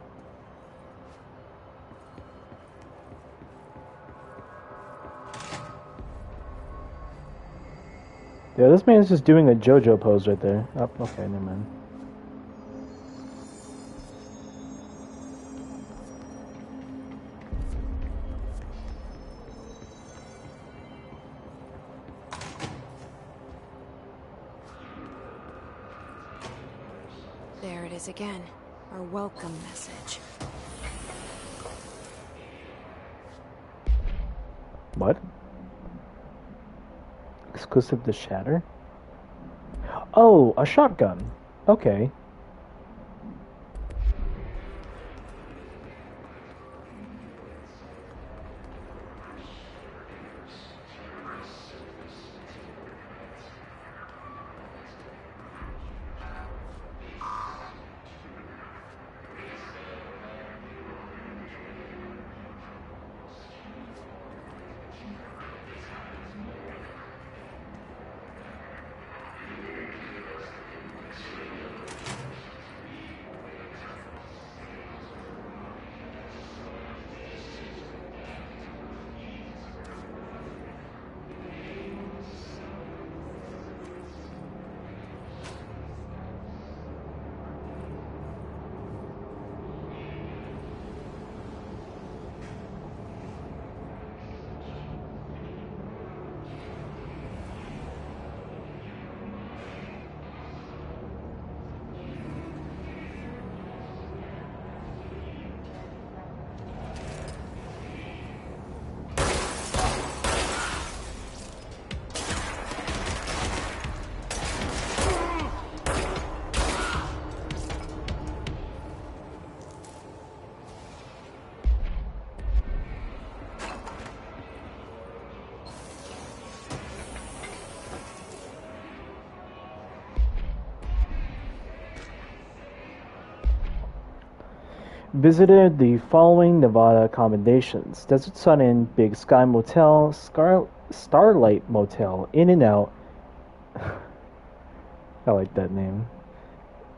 Speaker 1: Yeah, this man's just doing a JoJo pose right there. Oh, okay, never mind.
Speaker 2: There it is again. Our welcome message.
Speaker 1: What? Exclusive to Shatter? Oh, a shotgun. Okay. Visited the following Nevada accommodations: Desert Sun Inn, Big Sky Motel, Starlight Motel, In-N-Out, I like that name,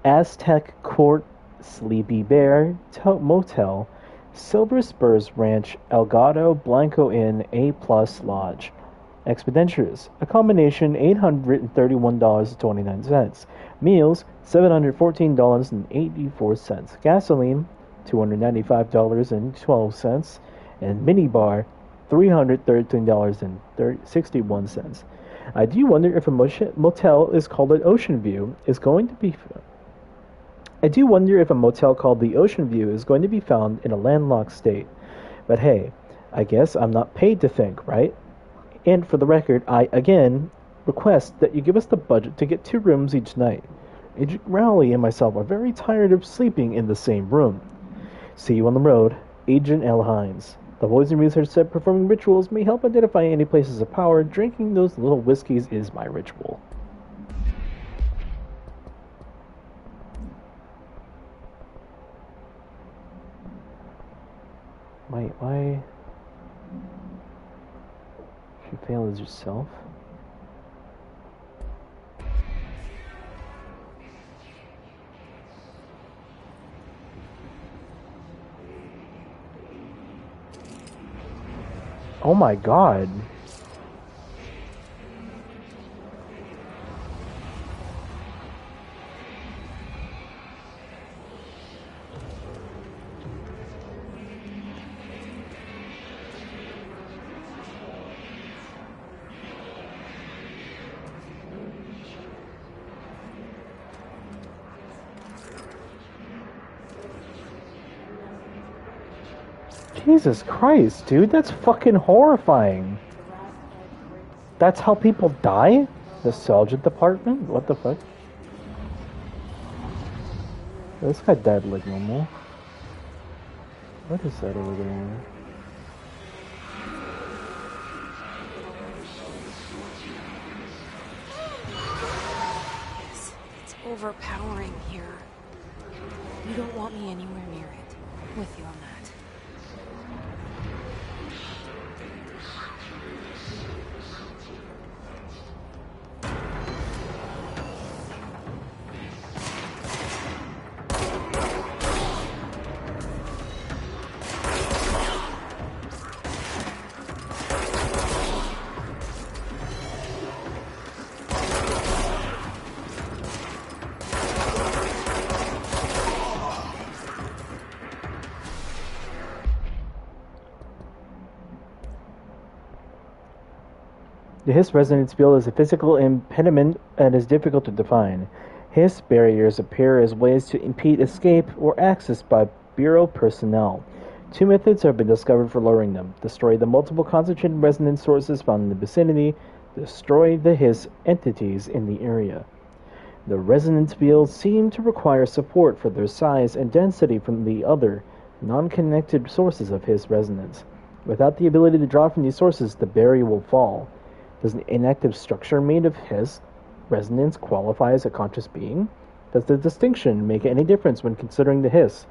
Speaker 1: Aztec Court, Sleepy Bear Motel, Silver Spurs Ranch, Elgato Blanco Inn, A Plus Lodge. Expenditures: accommodation $831.29, meals $714.84, gasoline $295.12, and minibar $313.61. I do wonder if a motel is called an Ocean View is going to be. I do wonder if a motel called the Ocean View is going to be found in a landlocked state. But hey, I guess I'm not paid to think, right? And for the record, I again request that you give us the budget to get 2 rooms each night. Agent Rowley and myself are very tired of sleeping in the same room. See you on the road, Agent L. Hines. The Poison Research said performing rituals may help identify any places of power. Drinking those little whiskeys is my ritual. Wait, why? She fail as yourself? Oh my god. Jesus Christ, dude, that's fucking horrifying. That's how people die? The Seljuk department? What the fuck? This guy died like normal. What is that over there?
Speaker 2: It's overpowering here. You don't want me anywhere near it. With you on that.
Speaker 1: The Hiss resonance field is a physical impediment and is difficult to define. Hiss barriers appear as ways to impede escape or access by Bureau personnel. Two methods have been discovered for lowering them. Destroy the multiple concentrated resonance sources found in the vicinity. Destroy the Hiss entities in the area. The resonance fields seem to require support for their size and density from the other, non-connected sources of Hiss resonance. Without the ability to draw from these sources, the barrier will fall. Does an inactive structure made of Hiss resonance qualify as a conscious being? Does the distinction make any difference when considering the Hiss?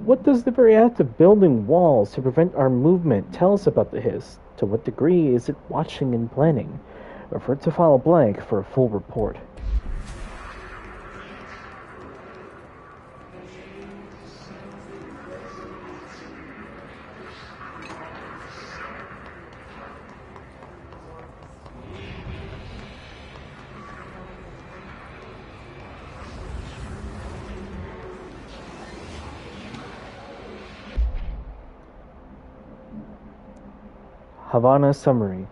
Speaker 1: What does the very act of building walls to prevent our movement tell us about the Hiss? To what degree is it watching and planning? Refer to file blank for a full report. Havana summary.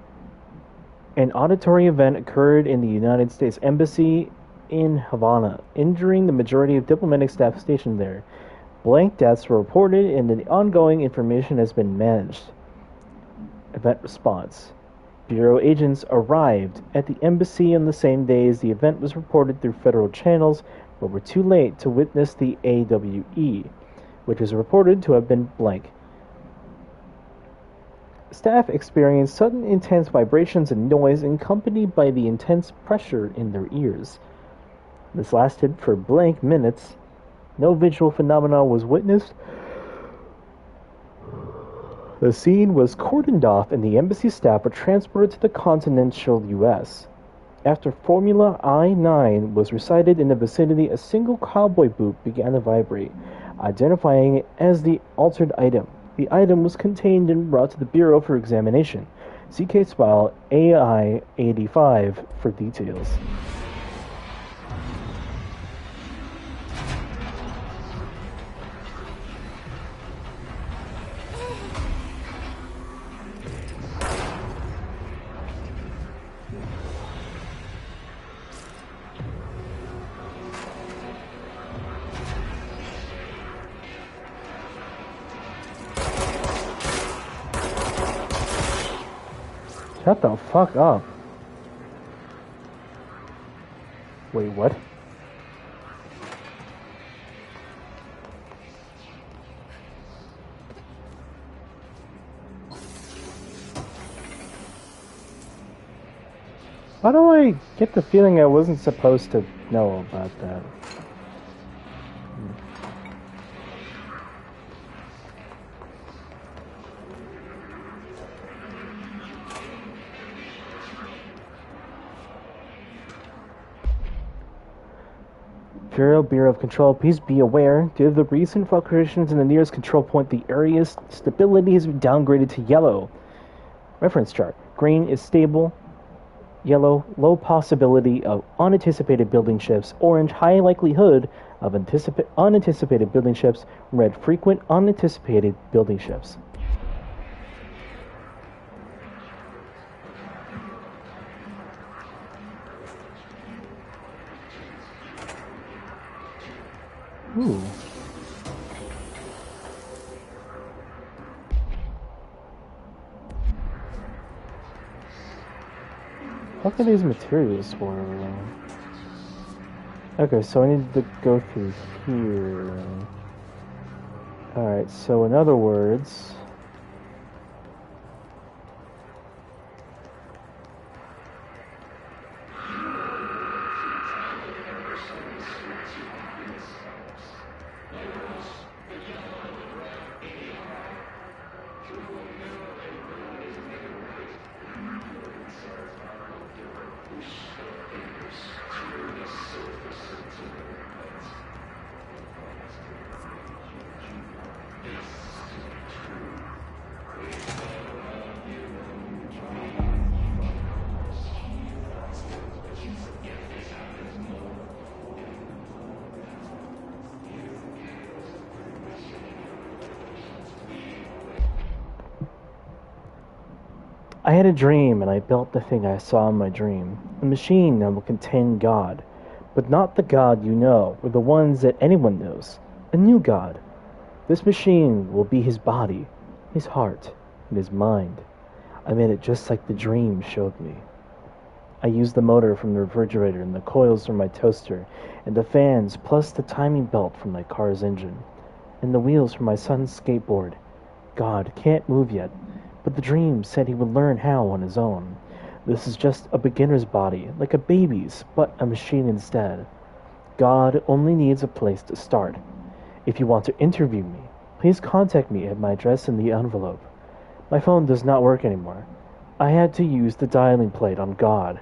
Speaker 1: An auditory event occurred in the United States Embassy in Havana, injuring the majority of diplomatic staff stationed there. Blank deaths were reported and the ongoing information has been managed. Event response. Bureau agents arrived at the embassy on the same day as the event was reported through federal channels, but were too late to witness the AWE, which was reported to have been blank. Staff experienced sudden intense vibrations and noise accompanied by the intense pressure in their ears. This lasted for blank minutes. No visual phenomena was witnessed. The scene was cordoned off and the embassy staff were transported to the continental U.S. After Formula I-9 was recited in the vicinity, a single cowboy boot began to vibrate, identifying it as the altered item. The item was contained and brought to the Bureau for examination. See case file AI-85 for details. Shut the fuck up. Wait, what? Why do I get the feeling I wasn't supposed to know about that? Imperial Bureau of Control, please be aware, due to the recent fluctuations in the nearest control point, the area's stability has been downgraded to yellow. Reference chart. Green is stable. Yellow, low possibility of unanticipated building shifts. Orange, high likelihood of unanticipated building shifts. Red, frequent unanticipated building shifts. Ooh. What are these materials for? Okay, so I need to go through here. Alright, so in other words... I had a dream, and I built the thing I saw in my dream. A machine that will contain God. But not the God you know, or the ones that anyone knows. A new God. This machine will be his body, his heart, and his mind. I made it just like the dream showed me. I used the motor from the refrigerator, and the coils from my toaster, and the fans, plus the timing belt from my car's engine, and the wheels from my son's skateboard. God can't move yet, but the dream said he would learn how on his own. This is just a beginner's body, like a baby's, but a machine instead. God only needs a place to start. If you want to interview me, please contact me at my address in the envelope. My phone does not work anymore. I had to use the dialing plate on God.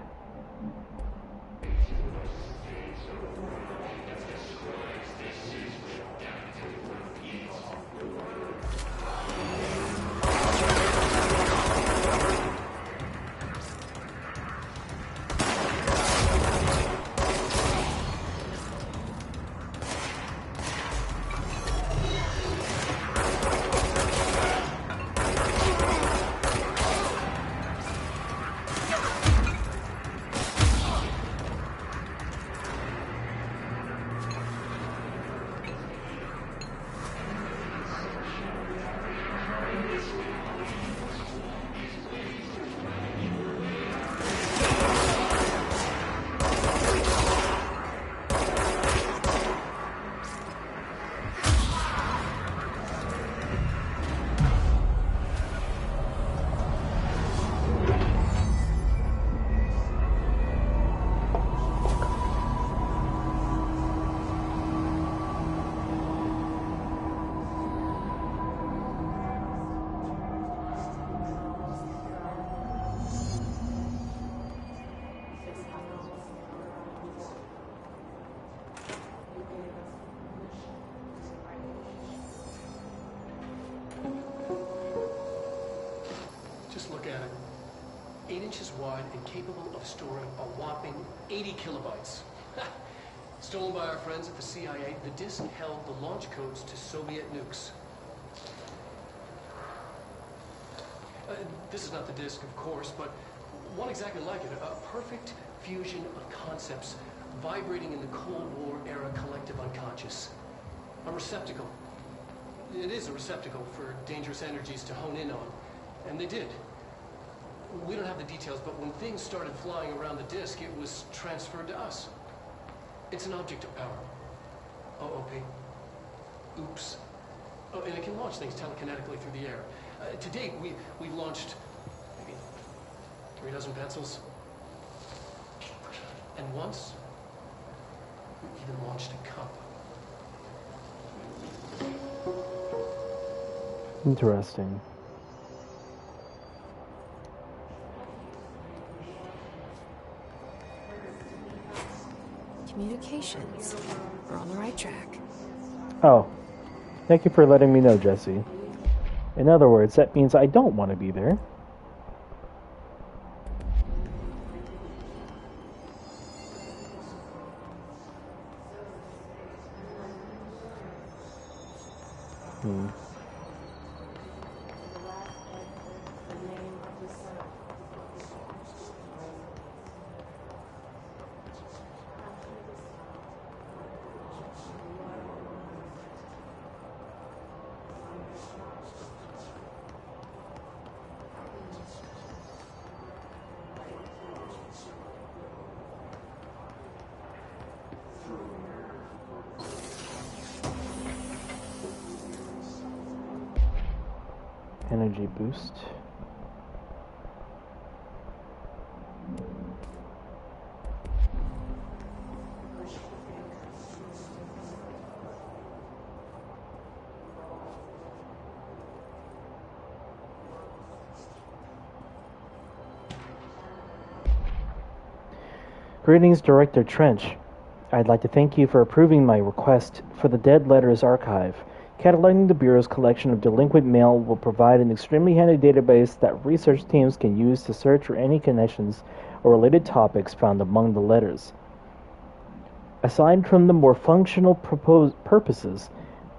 Speaker 4: Just look at it. 8 inches wide and capable of storing a whopping 80 kilobytes. Stolen by our friends at the CIA, the disk held the launch codes to Soviet nukes. This is not the disk, of course, but one exactly like it. A perfect fusion of concepts vibrating in the Cold War era collective unconscious. A receptacle. It is a receptacle for dangerous energies to hone in on. And they did. We don't have the details, but when things started flying around the disk, it was transferred to us. It's an object of power. OOP. Oops. Oh, and it can launch things telekinetically through the air. To date, we've launched maybe 3 dozen pencils. And once, we even launched a cup.
Speaker 1: Interesting.
Speaker 2: communications. We're on the right track.
Speaker 1: Oh, thank you for letting me know, Jesse. In other words, that means I don't want to be there. Energy boost. Greetings, Director Trench. I'd like to thank you for approving my request for the Dead Letters Archive. Cataloging the Bureau's collection of delinquent mail will provide an extremely handy database that research teams can use to search for any connections or related topics found among the letters. Aside from the more functional purposes,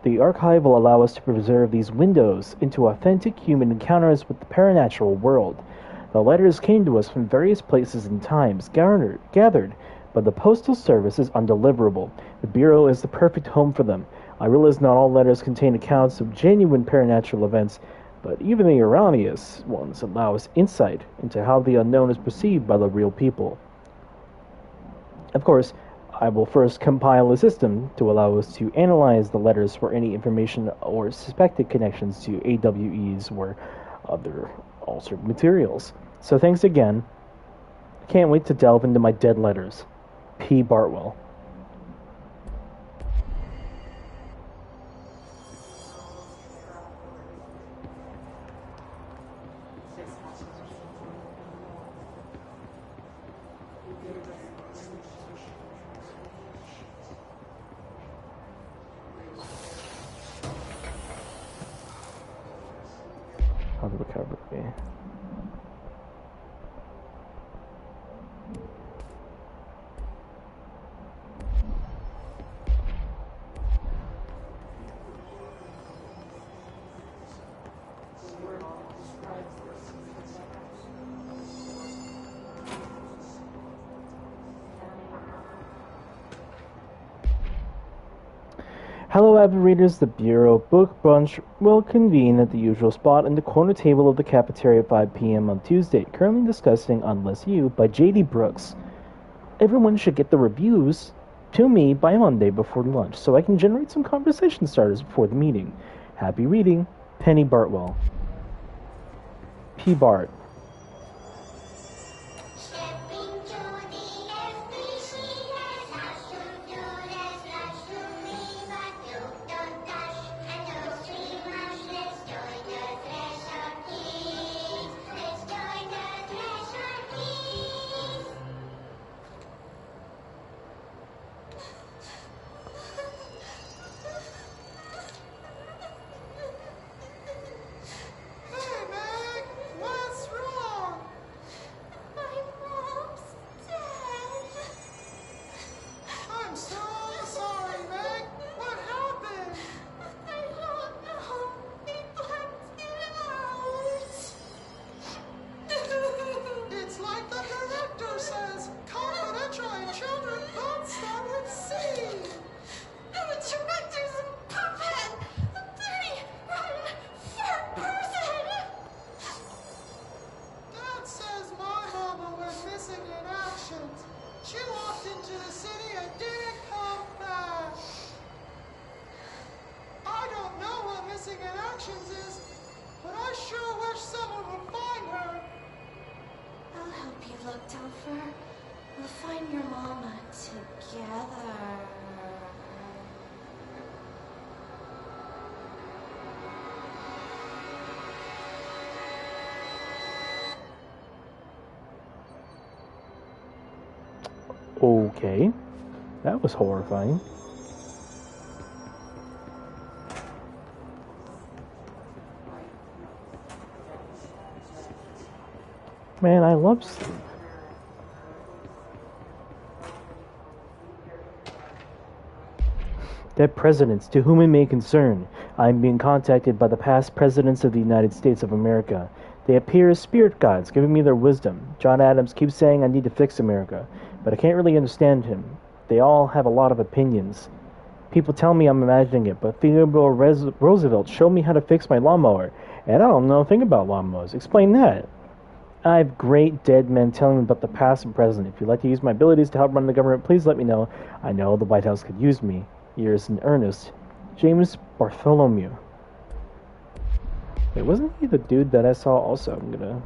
Speaker 1: the archive will allow us to preserve these windows into authentic human encounters with the paranatural world. The letters came to us from various places and times, gathered, but the Postal Service is undeliverable. The Bureau is the perfect home for them. I realize not all letters contain accounts of genuine paranatural events, but even the erroneous ones allow us insight into how the unknown is perceived by the real people. Of course, I will first compile a system to allow us to analyze the letters for any information or suspected connections to AWEs or other altered materials. So thanks again. I can't wait to delve into my dead letters. P. Bartwell. How to recover. Hello, avid readers. The Bureau Book Brunch will convene at the usual spot in the corner table of the cafeteria at 5 p.m. on Tuesday, currently discussing Unless You by J.D. Brooks. Everyone should get the reviews to me by Monday before lunch, so I can generate some conversation starters before the meeting. Happy reading, Penny Bartwell. P. Bart.
Speaker 10: We'll find your mama together.
Speaker 1: Okay. That was horrifying. Man, I love sleep. Dead presidents, to whom it may concern, I am being contacted by the past presidents of the United States of America. They appear as spirit guides, giving me their wisdom. John Adams keeps saying I need to fix America, but I can't really understand him. They all have a lot of opinions. People tell me I'm imagining it, but Theodore Roosevelt showed me how to fix my lawnmower, and I don't know a thing about lawnmowers. Explain that. I have great dead men telling me about the past and present. If you'd like to use my abilities to help run the government, please let me know. I know the White House could use me. Yours in earnest, James Bartholomew. Wait, wasn't he the dude that I saw also? I'm gonna...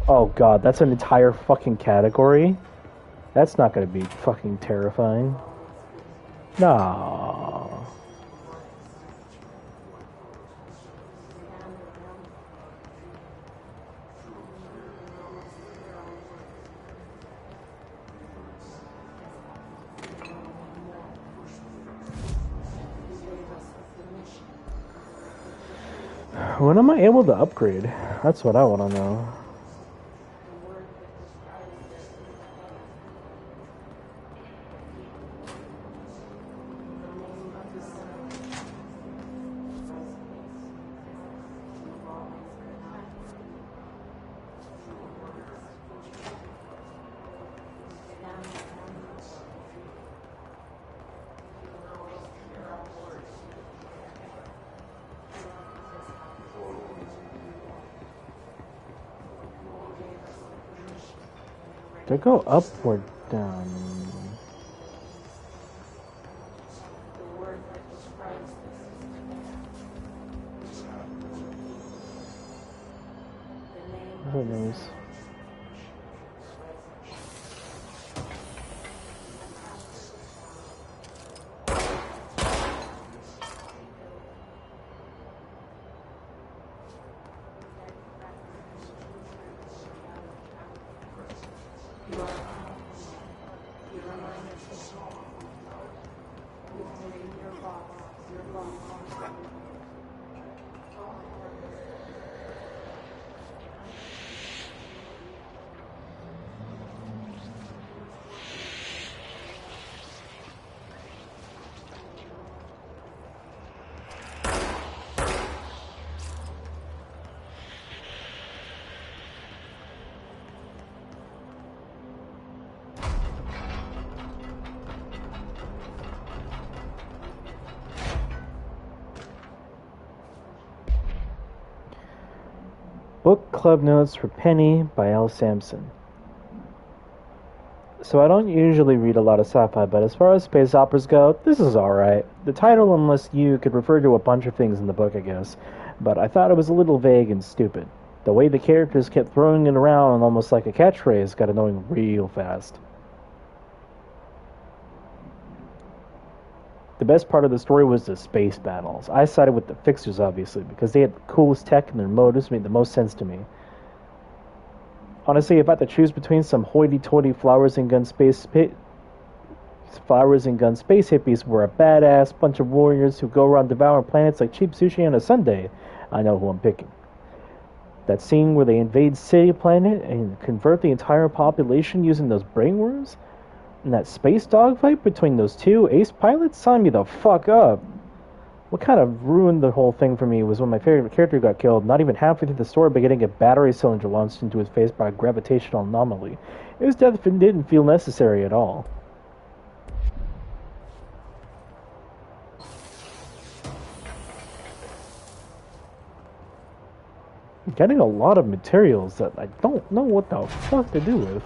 Speaker 1: Oh god, that's an entire fucking category? That's not gonna be fucking terrifying. Nah. When am I able to upgrade? That's what I want to know. Do I go up or down? Who knows? Book Club Notes for Penny by L. Sampson. So I don't usually read a lot of sci-fi, but as far as space operas go, this is alright. The title, unless you could refer to a bunch of things in the book, I guess, but I thought it was a little vague and stupid. The way the characters kept throwing it around almost like a catchphrase got annoying real fast. The best part of the story was the space battles. I sided with the Fixers, obviously, because they had the coolest tech and their motives made the most sense to me. Honestly, if I had to choose between some hoity-toity flowers and gun space hippies were a badass bunch of warriors who go around devouring planets like cheap sushi on a Sunday, I know who I'm picking. That scene where they invade City Planet and convert the entire population using those brainworms? And that space dogfight between those two ace pilots? Sign me the fuck up. What kind of ruined the whole thing for me was when my favorite character got killed, not even halfway through the story, by getting a battery cylinder launched into his face by a gravitational anomaly. His death didn't feel necessary at all. I'm getting a lot of materials that I don't know what the fuck to do with.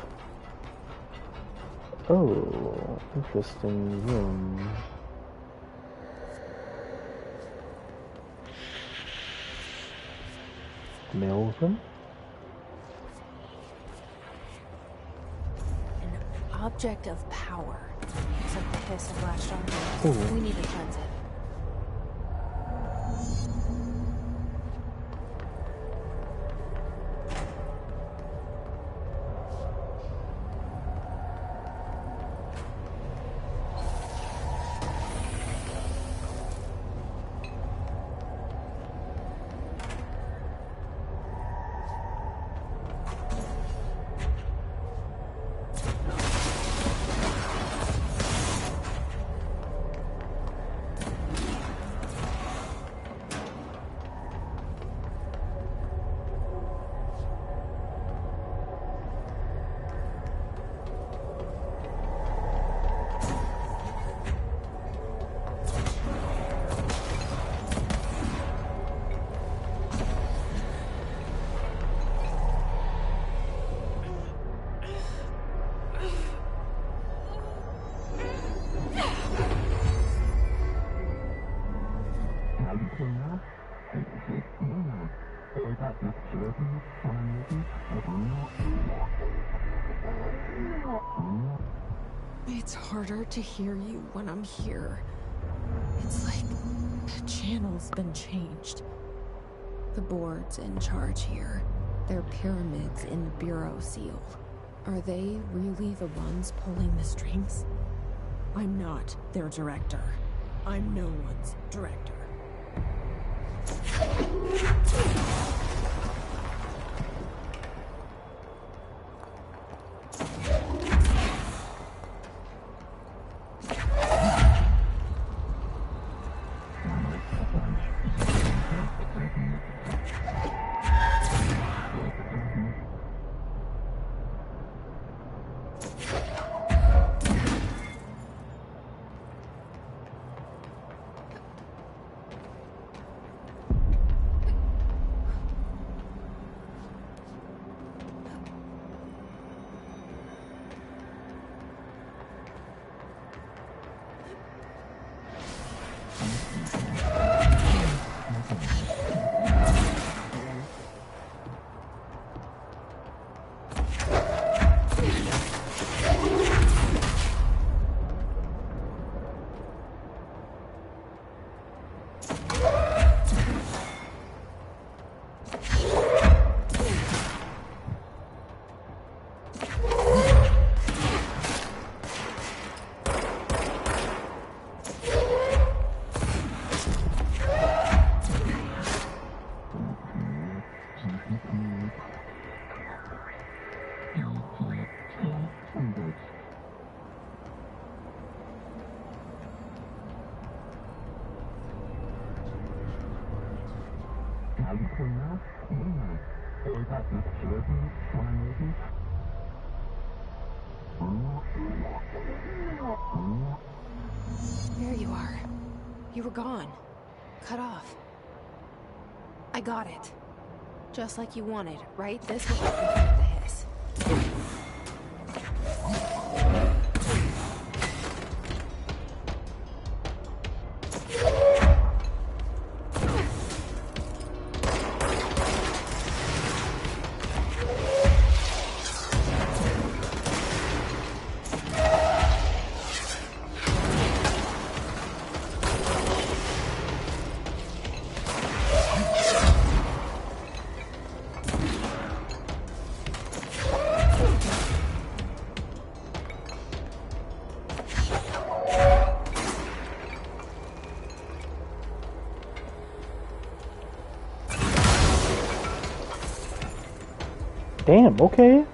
Speaker 1: Oh, interesting room. Mail room?
Speaker 2: An object of power. Except the hiss of latched on.
Speaker 1: Ooh.
Speaker 2: We need to cleanse it. It's harder to hear you when I'm here. It's like the channel's been changed. The board's in charge here. They're pyramids in the Bureau seal. Are they really the ones pulling the strings? I'm not their director. I'm no one's director. There you are. You were gone. Cut off. I got it. Just like you wanted, right? This will help me find the hiss.
Speaker 1: Damn, okay.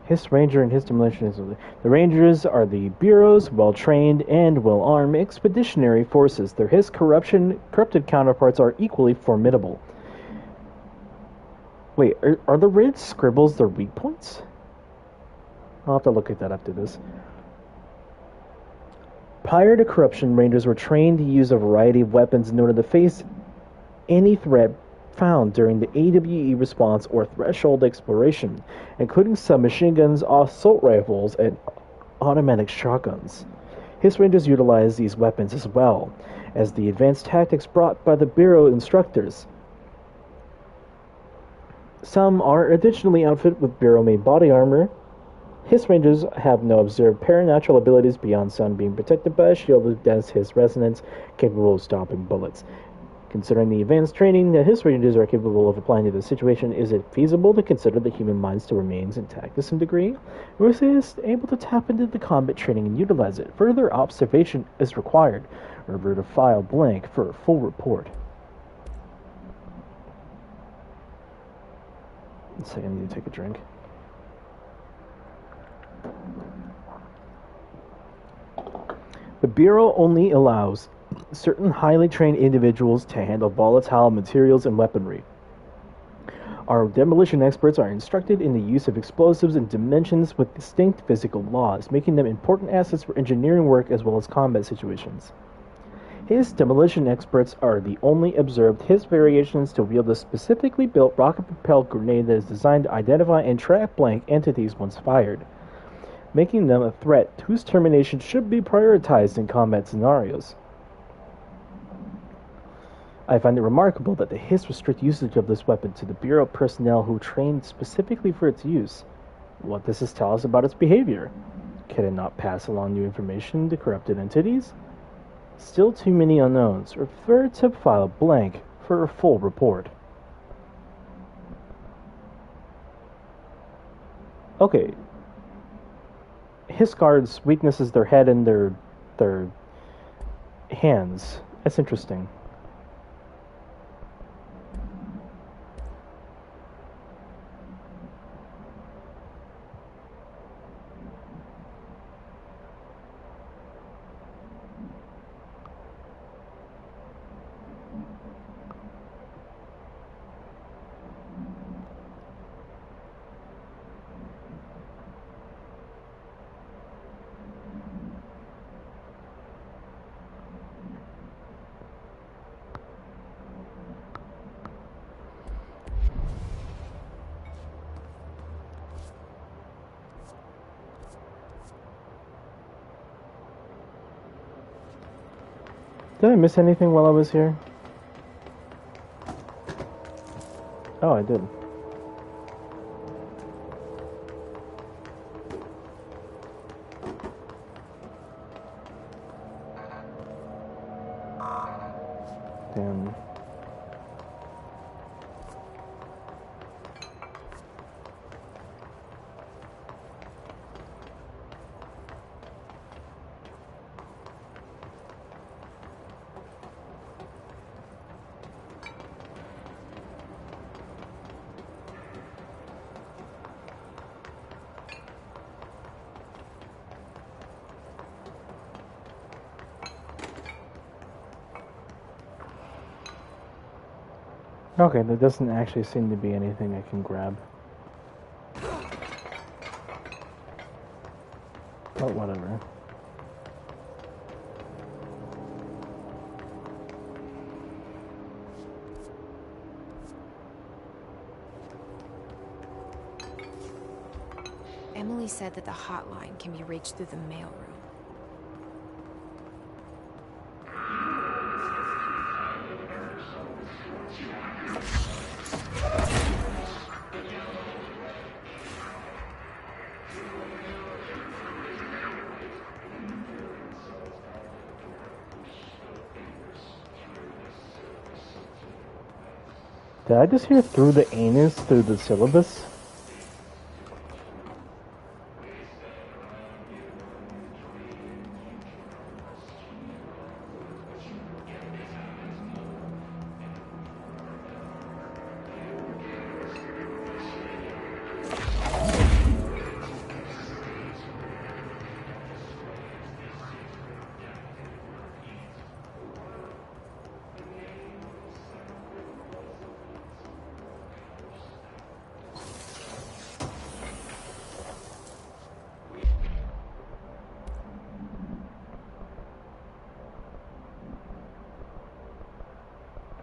Speaker 1: Hiss Ranger and Hiss Demolition. The Rangers are the Bureau's well-trained and well-armed expeditionary forces. Their Hiss corrupted counterparts are equally formidable. Wait, are the red scribbles their weak points? I'll have to look at that after this. Prior to corruption, Rangers were trained to use a variety of weapons in order to face any threat found during the AWE response or threshold exploration, including submachine guns, assault rifles, and automatic shotguns. Hiss Rangers utilize these weapons as well as the advanced tactics brought by the Bureau instructors. Some are additionally outfitted with Bureau-made body armor. Hiss Rangers have no observed paranatural abilities beyond some being protected by a shield with dense Hiss resonance capable of stopping bullets. Considering the advanced training that Hiss Rangers are capable of applying to the situation, is it feasible to consider the human mind still remains intact to some degree? Or is it able to tap into the combat training and utilize it? Further observation is required. Revert a file blank for a full report. One second, I need to take a drink. The Bureau only allows certain highly trained individuals to handle volatile materials and weaponry. Our demolition experts are instructed in the use of explosives in dimensions with distinct physical laws, making them important assets for engineering work as well as combat situations. His demolition experts are the only observed his variations to wield a specifically built rocket-propelled grenade that is designed to identify and track blank entities once fired, making them a threat whose termination should be prioritized in combat scenarios. I find it remarkable that the Hiss restrict usage of this weapon to the Bureau personnel who trained specifically for its use. What does this tell us about its behavior? Can it not pass along new information to corrupted entities? Still too many unknowns. Refer to file blank for a full report. Okay. Hiss guards' weakness is their head and their hands. That's interesting. Did I miss anything while I was here? Oh, I did. Damn. Okay, there doesn't actually seem to be anything I can grab. But whatever.
Speaker 2: Emily said that the hotline can be reached through the mailroom.
Speaker 1: Did I just hear through the anus through the syllabus?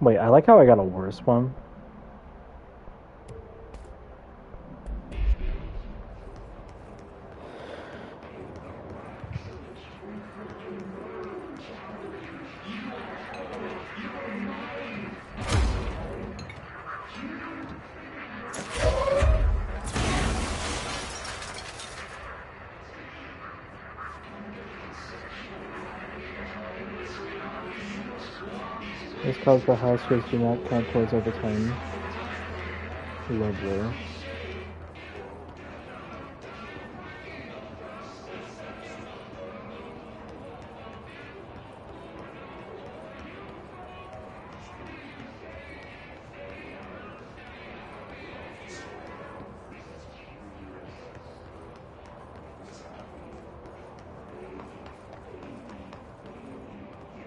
Speaker 1: Wait, I like how I got a worse one. This causes the high stakes do not count towards overtime. Lovely.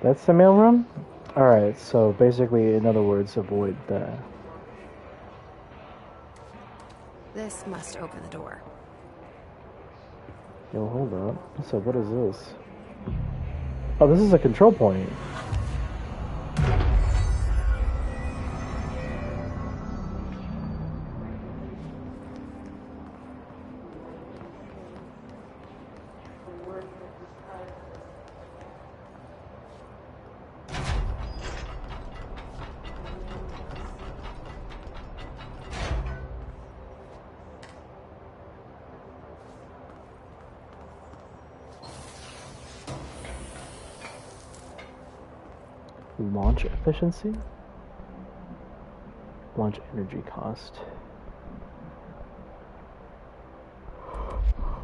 Speaker 1: That's the mailroom? Alright, so basically, in other words, avoid the...
Speaker 2: This must open the door.
Speaker 1: Yo, hold up. So what is this? Oh, this is a control point. Launch efficiency? Launch energy cost.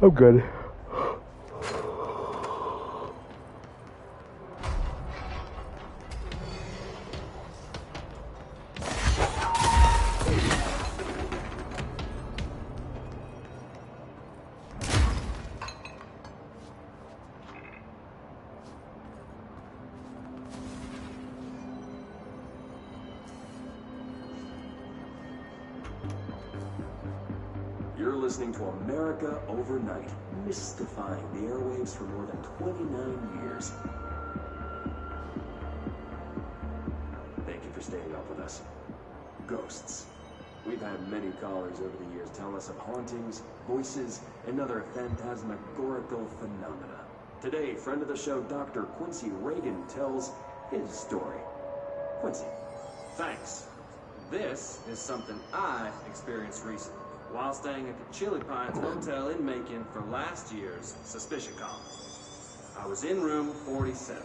Speaker 1: I'm good.
Speaker 11: You're listening to America Overnight, mystifying the airwaves for more than 29 years. Thank you for staying up with us. Ghosts. We've had many callers over the years telling us of hauntings, voices, and other phantasmagorical phenomena. Today, friend of the show, Dr. Quincy Reagan, tells his story. Quincy.
Speaker 6: Thanks. This is something I experienced recently while staying at the Chili Pines Hotel in Macon for last year's Suspicion Con. I was in room 47.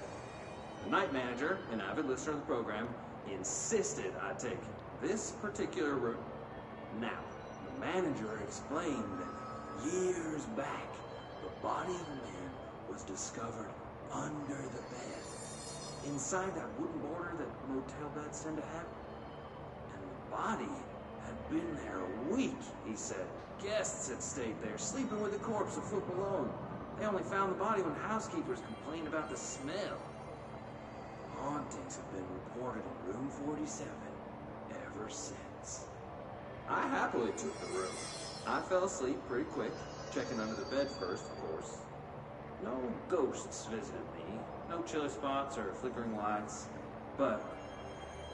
Speaker 6: The night manager, an avid listener of the program, insisted I take this particular room. Now, the manager explained that years back, the body of a man was discovered under the bed, inside that wooden border that motel beds tend to have. And the body had been there a week, he said. Guests had stayed there, sleeping with the corpse a foot below. They only found the body when housekeepers complained about the smell. Hauntings have been reported in room 47 ever since. I happily took the room. I fell asleep pretty quick, checking under the bed first, of course. No ghosts visited me, no chilly spots or flickering lights. But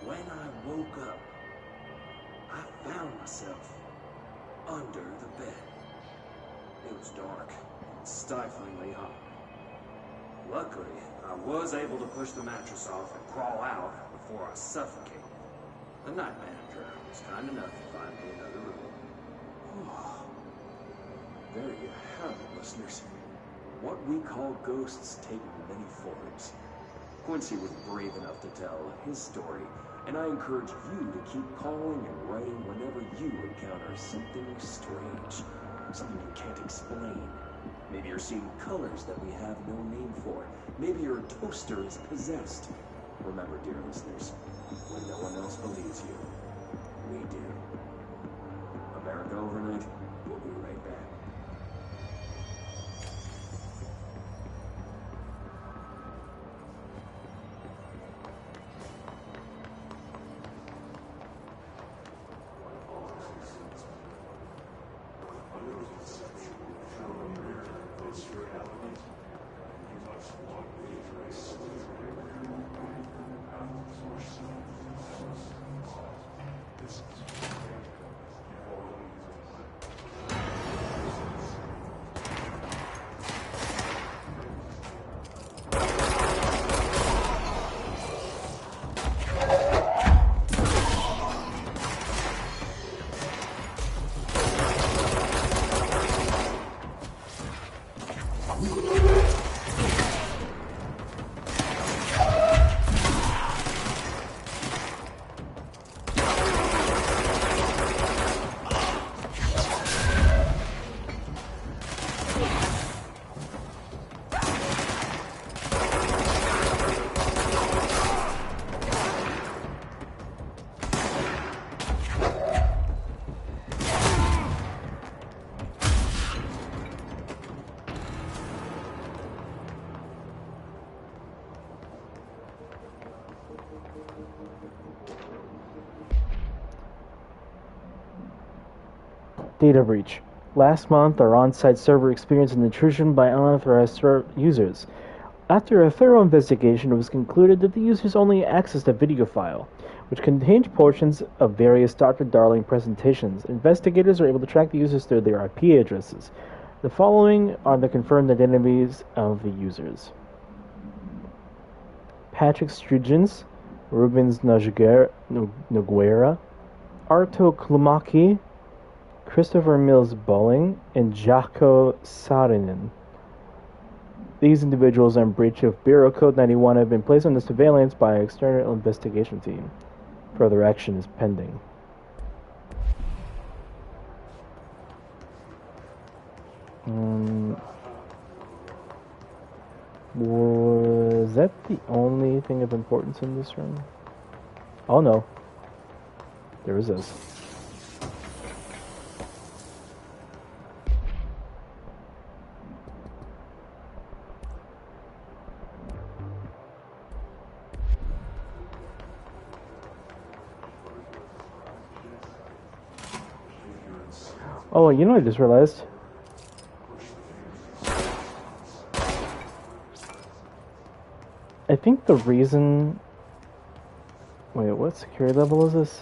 Speaker 6: when I woke up, I found myself under the bed. It was dark and stiflingly hot. Luckily, I was able to push the mattress off and crawl out before I suffocated. The night manager was kind enough to find me another room.
Speaker 11: There you have it, listeners. What we call ghosts take many forms. Quincy was brave enough to tell his story, and I encourage you to keep calling and writing whenever you encounter something strange, something you can't explain. Maybe you're seeing colors that we have no name for. Maybe your toaster is possessed. Remember, dear listeners, when no one else believes you, we do. America Overnight, we'll be right back.
Speaker 1: Data breach. Last month, our on-site server experienced an intrusion by unauthorized users. After a thorough investigation, it was concluded that the users only accessed a video file, which contained portions of various Dr. Darling presentations. Investigators were able to track the users through their IP addresses. The following are the confirmed identities of the users. Patrick Strugens, Rubens Nogueira, Arto Klumaki, Christopher Mills Bowling, and Jaakko Saarinen. These individuals in breach of Bureau Code 91 have been placed under surveillance by an external investigation team. Further action is pending. Was that the only thing of importance in this room? Oh no. There is this. Oh, you know what I just realized? I think the reason... Wait, what security level is this?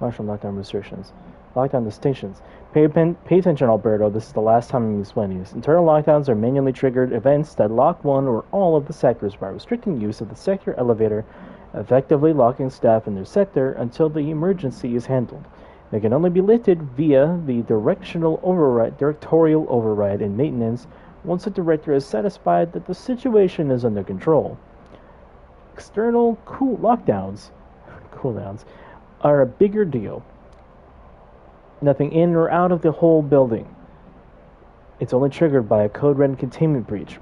Speaker 1: Martial lockdown restrictions. Lockdown distinctions. Pay attention, Alberto. This is the last time I'm explaining this. Internal lockdowns are manually triggered events that lock one or all of the sectors by restricting use of the sector elevator, effectively locking staff in their sector until the emergency is handled. They can only be lifted via the directorial override and maintenance once the director is satisfied that the situation is under control. External cooldowns are a bigger deal. Nothing in or out of the whole building. It's only triggered by a code red containment breach.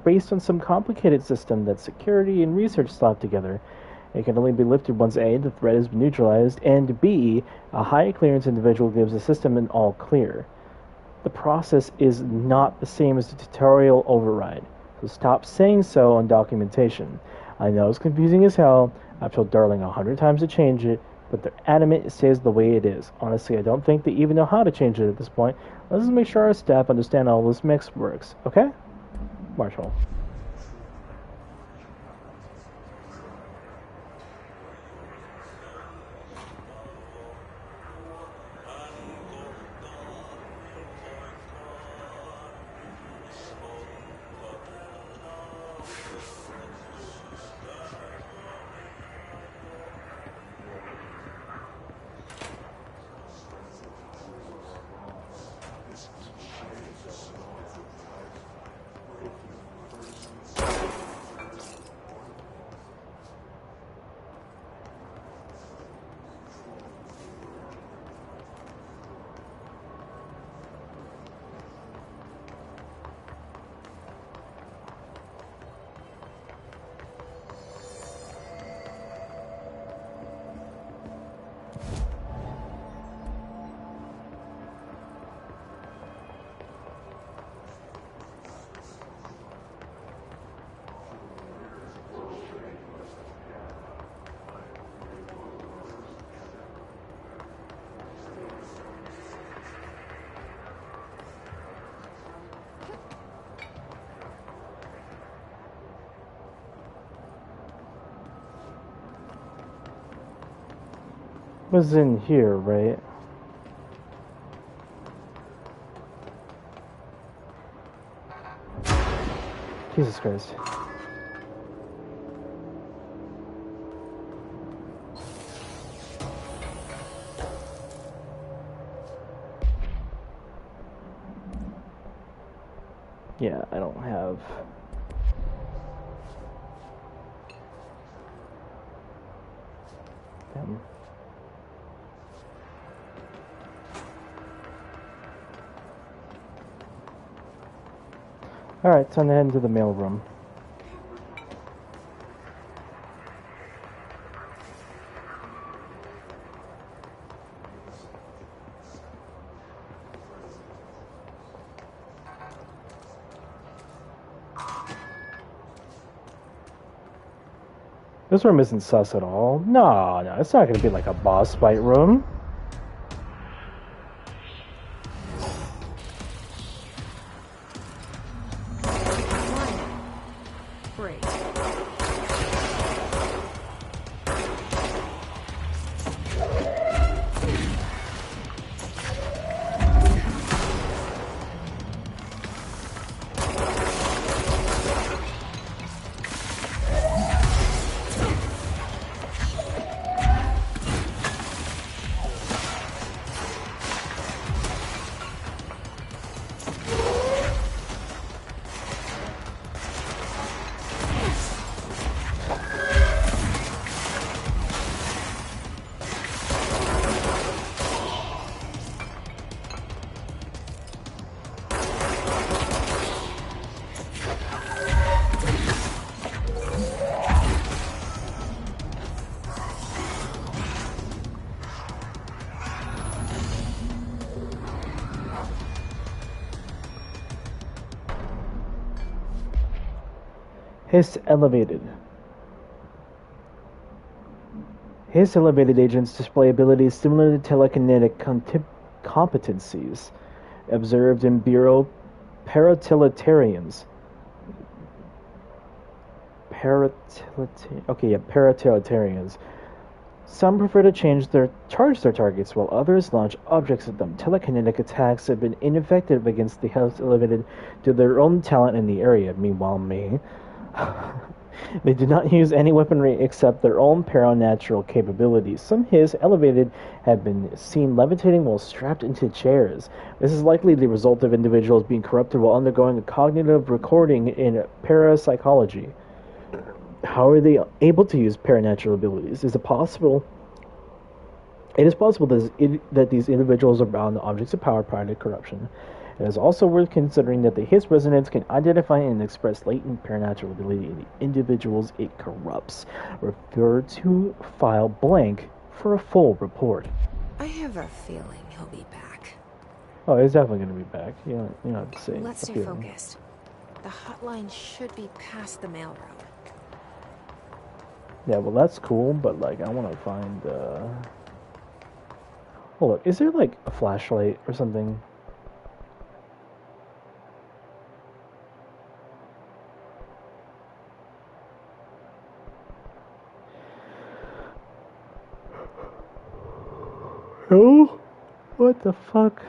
Speaker 1: Based on some complicated system that security and research slapped together, it can only be lifted once A, the threat has been neutralized, and B, a high clearance individual gives the system an all clear. The process is not the same as the tutorial override, so stop saying so on documentation. I know it's confusing as hell. I've told Darling 100 times to change it, but they're adamant it stays the way it is. Honestly, I don't think they even know how to change it at this point. Let's just make sure our staff understand how this mix works, okay? Marshall. Was in here, right? Jesus Christ. Yeah, I don't have... them. Alright, time to head into the mail room. This room isn't sus at all. No, it's not gonna be like a boss fight room. His elevated agents display abilities similar to telekinetic competencies observed in Bureau paratilitarans. Paratilitarans. Some prefer to charge their targets, while others launch objects at them. Telekinetic attacks have been ineffective against the House elevated due to their own talent in the area. Meanwhile, they do not use any weaponry except their own paranatural capabilities. Some His elevated have been seen levitating while strapped into chairs. This is likely the result of individuals being corrupted while undergoing a cognitive recording in parapsychology. How are they able to use paranatural abilities? It is possible that these individuals are bound to objects of power prior to corruption. It is also worth considering that the His resonance can identify and express latent paranatural ability in the individuals it corrupts. Refer to file blank for a full report.
Speaker 2: I have a feeling he'll be back.
Speaker 1: Oh, he's definitely going to be back. You don't have to say.
Speaker 2: Let's stay focused. The hotline should be past the mailroom.
Speaker 1: Yeah, well, that's cool, but, like, I want to find, Hold up, is there, like, a flashlight or something? Oh? What the fuck?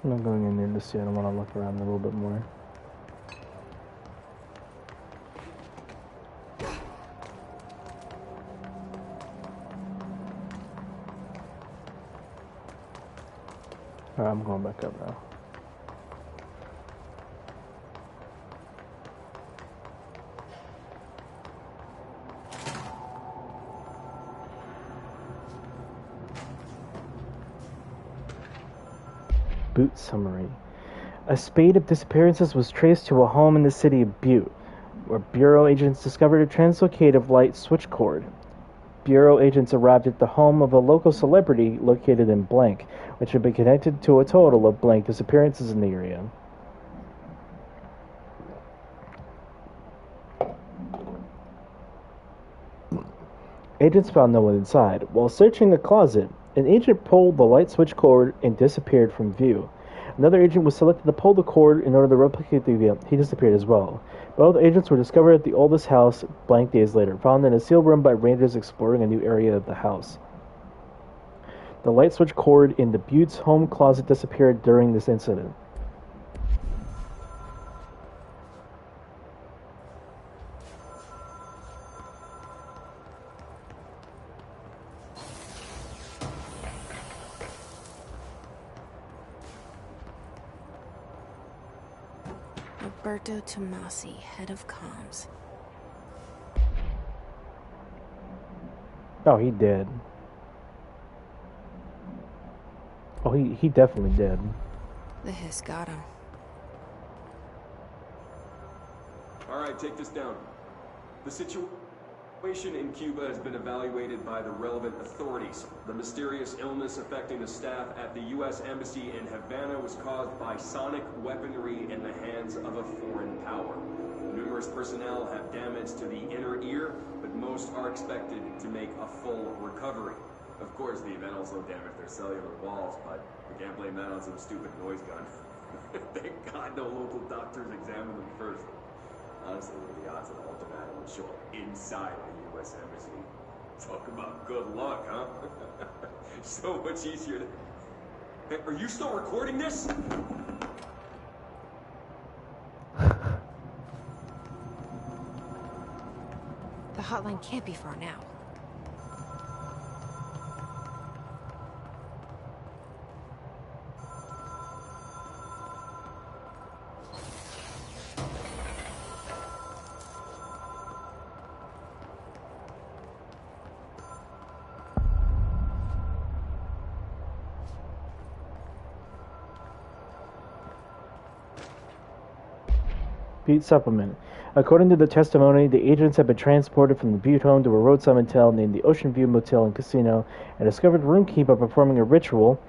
Speaker 1: I'm not going in there to see. I don't want to look around a little bit more. Alright, I'm going back up now. Butte summary. A spate of disappearances was traced to a home in the city of Butte, where Bureau agents discovered a translocative light switch cord. Bureau agents arrived at the home of a local celebrity located in blank, which had been connected to a total of blank disappearances in the area. Agents found no one inside. While searching the closet, an agent pulled the light switch cord and disappeared from view. Another agent was selected to pull the cord in order to replicate the event. He disappeared as well. Both agents were discovered at the oldest house blank days later, found in a sealed room by rangers exploring a new area of the house. The light switch cord in the Butte's home closet disappeared during this incident.
Speaker 2: Alberto Tomasi, head of comms.
Speaker 1: Oh, he did. Oh, he definitely did.
Speaker 2: The hiss got him.
Speaker 11: Alright, take this down. The situation in Cuba has been evaluated by the relevant authorities. The mysterious illness affecting the staff at the U.S. Embassy in Havana was caused by sonic weaponry in the hands of a foreign power. Numerous personnel have damage to the inner ear, but most are expected to make a full recovery. Of course, the event also damaged their cellular walls, but we can't blame that on some stupid noise gun. Thank God no local doctors examined them first. Honestly, what are the odds that Ultimatum would show up inside the U.S. Embassy? Talk about good luck, huh? So much easier to... Hey, are you still recording this?
Speaker 2: The hotline can't be far now.
Speaker 1: Butte supplement. According to the testimony, the agents had been transported from the Butte home to a roadside motel named the Ocean View Motel and Casino and discovered the roomkeeper performing a ritual.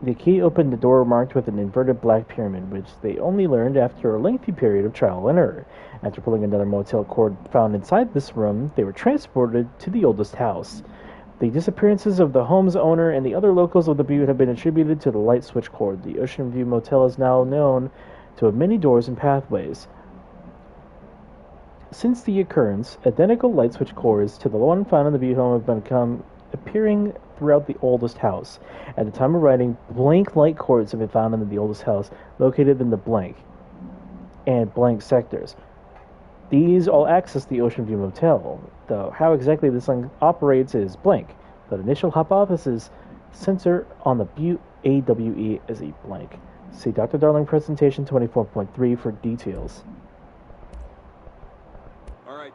Speaker 1: The key opened the door marked with an inverted black pyramid, which they only learned after a lengthy period of trial and error. After pulling another motel cord found inside this room, they were transported to the oldest house. The disappearances of the home's owner and the other locals of the Butte have been attributed to the light switch cord. The Ocean View Motel is now known to have many doors and pathways. Since the occurrence, identical light switch cords to the one found in the Butte home have become appearing throughout the oldest house. At the time of writing, blank light cords have been found in the oldest house, located in the blank and blank sectors. These all access the Ocean View Motel, though how exactly this thing operates is blank. The initial hypothesis center on the Butte AWE as a blank. See Dr. Darling Presentation 24.3 for details.
Speaker 11: All right.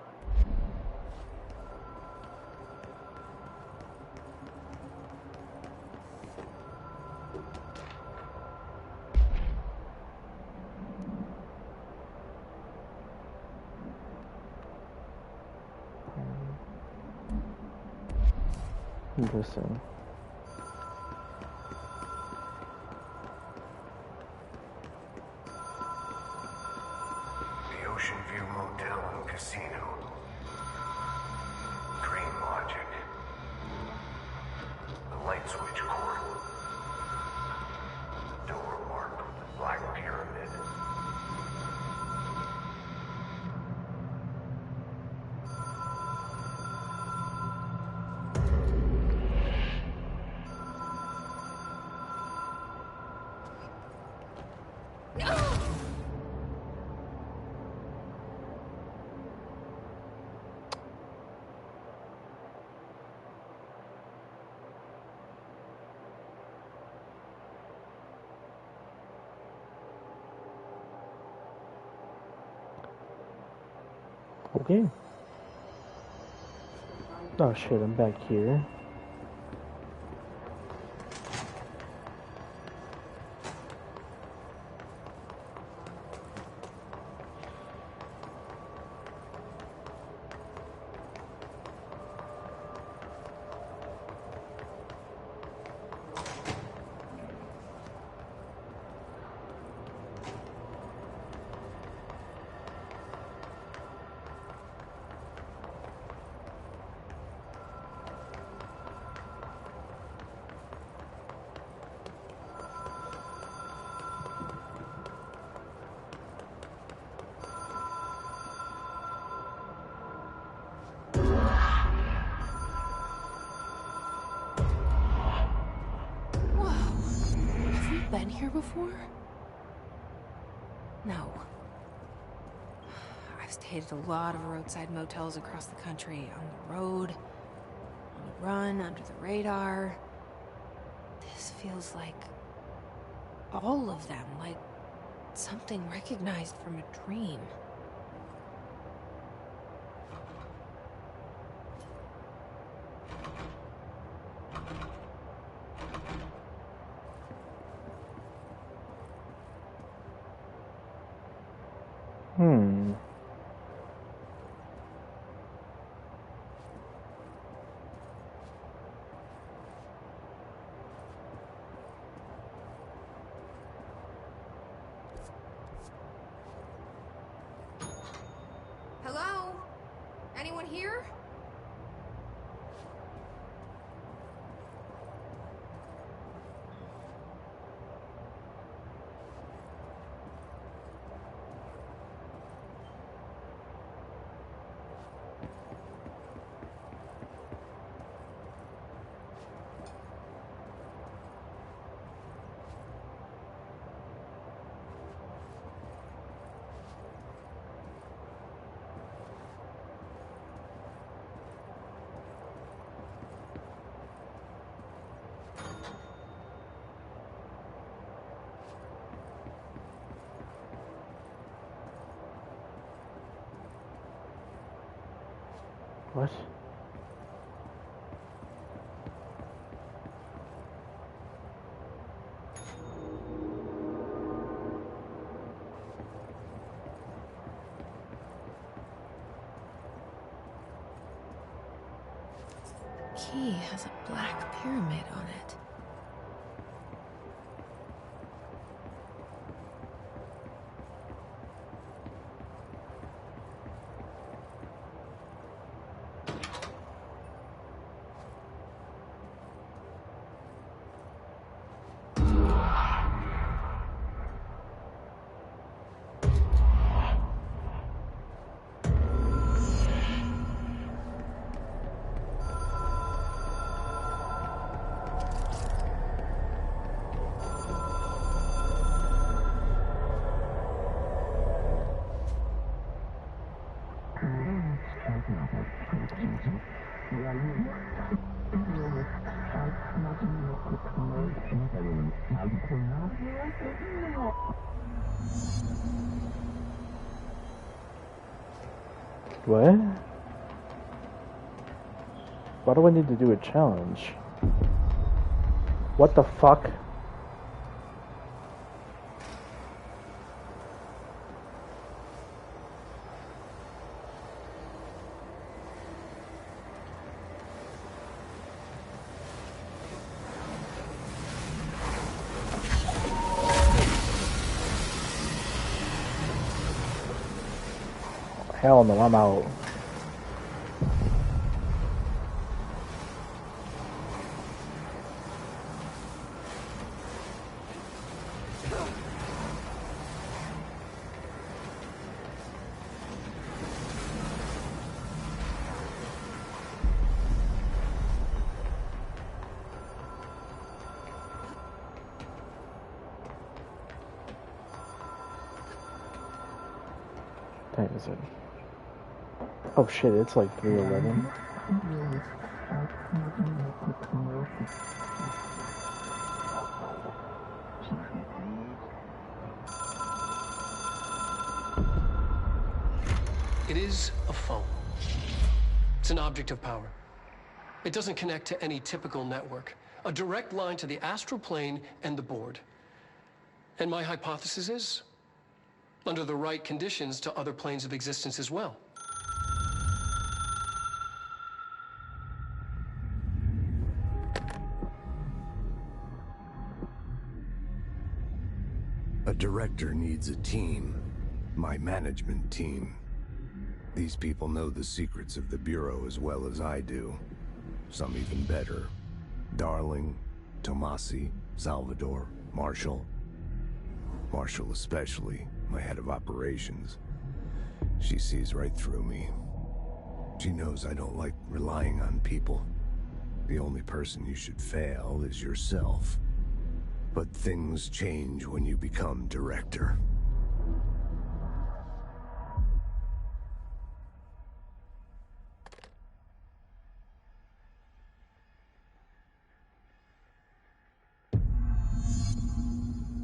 Speaker 1: Interesting.
Speaker 5: The Ocean View Motel and Casino. Dream logic. The light switch cord. Door marked with the black pyramid.
Speaker 1: Okay. Oh shit, I'm back here.
Speaker 2: Been here before? No. I've stayed at a lot of roadside motels across the country, on the road, on the run, under the radar. This feels like all of them, like Something recognized from a dream.
Speaker 8: Hello? Anyone here?
Speaker 1: What?
Speaker 2: Key has a black pyramid on it.
Speaker 1: What? Why do I need to do a challenge? What the fuck? Hell no, I'm out. That is it. Oh shit, it's like 3:11.
Speaker 4: It is a phone. It's an object of power. It doesn't connect to any typical network. A direct line to the astral plane and the board. And my hypothesis is, under the right conditions, to other planes of existence as well.
Speaker 5: A director needs a team. My management team. These people know the secrets of the Bureau as well as I do. Some even better. Darling, Tomasi, Salvador, Marshall. Marshall especially, my head of operations. She sees right through me. She knows I don't like relying on people. The only person you should fail is yourself. But things change when you become director.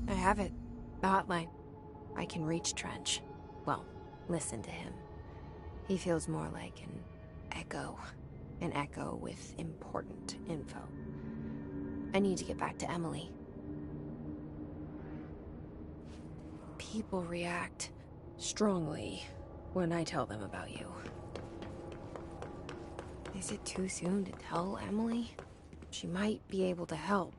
Speaker 2: I have it. The hotline. I can reach Trench. Well, listen to him. He feels more like an echo. An echo with important info. I need to get back to Emily. People react strongly when I tell them about you. Is it too soon to tell Emily? She might be able to help.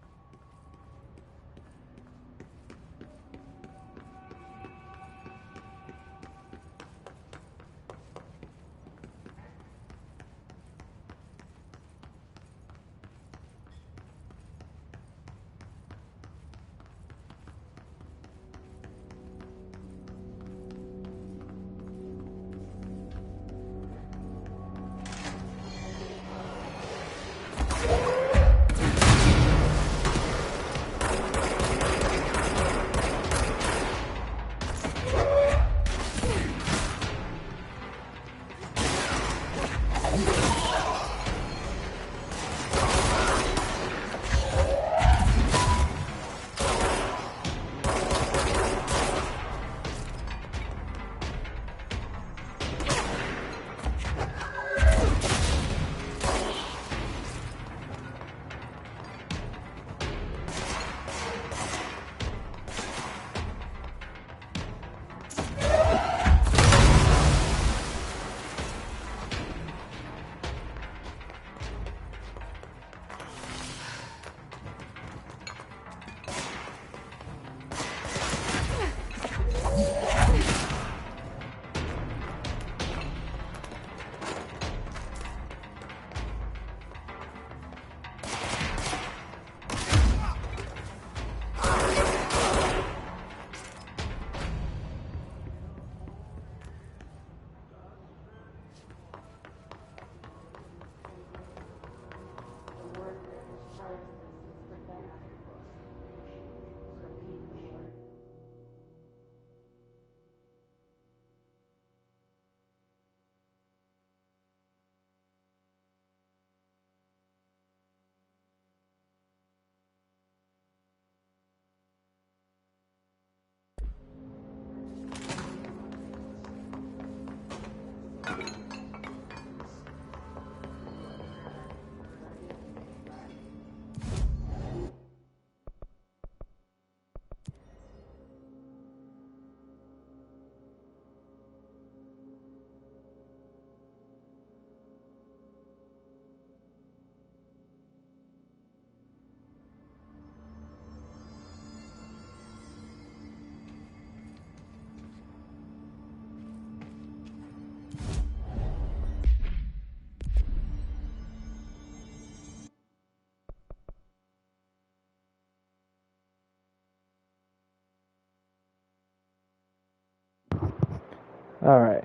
Speaker 1: Alright.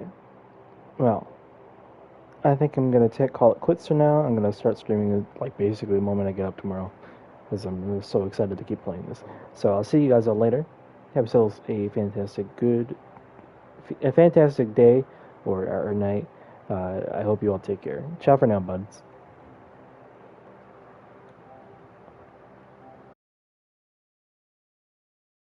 Speaker 1: Well, I think I'm going to call it quits for now. I'm going to start streaming like basically the moment I get up tomorrow, because I'm so excited to keep playing this. So I'll see you guys all later. Have yourselves a fantastic day or night. I hope you all take care. Ciao for now, buds.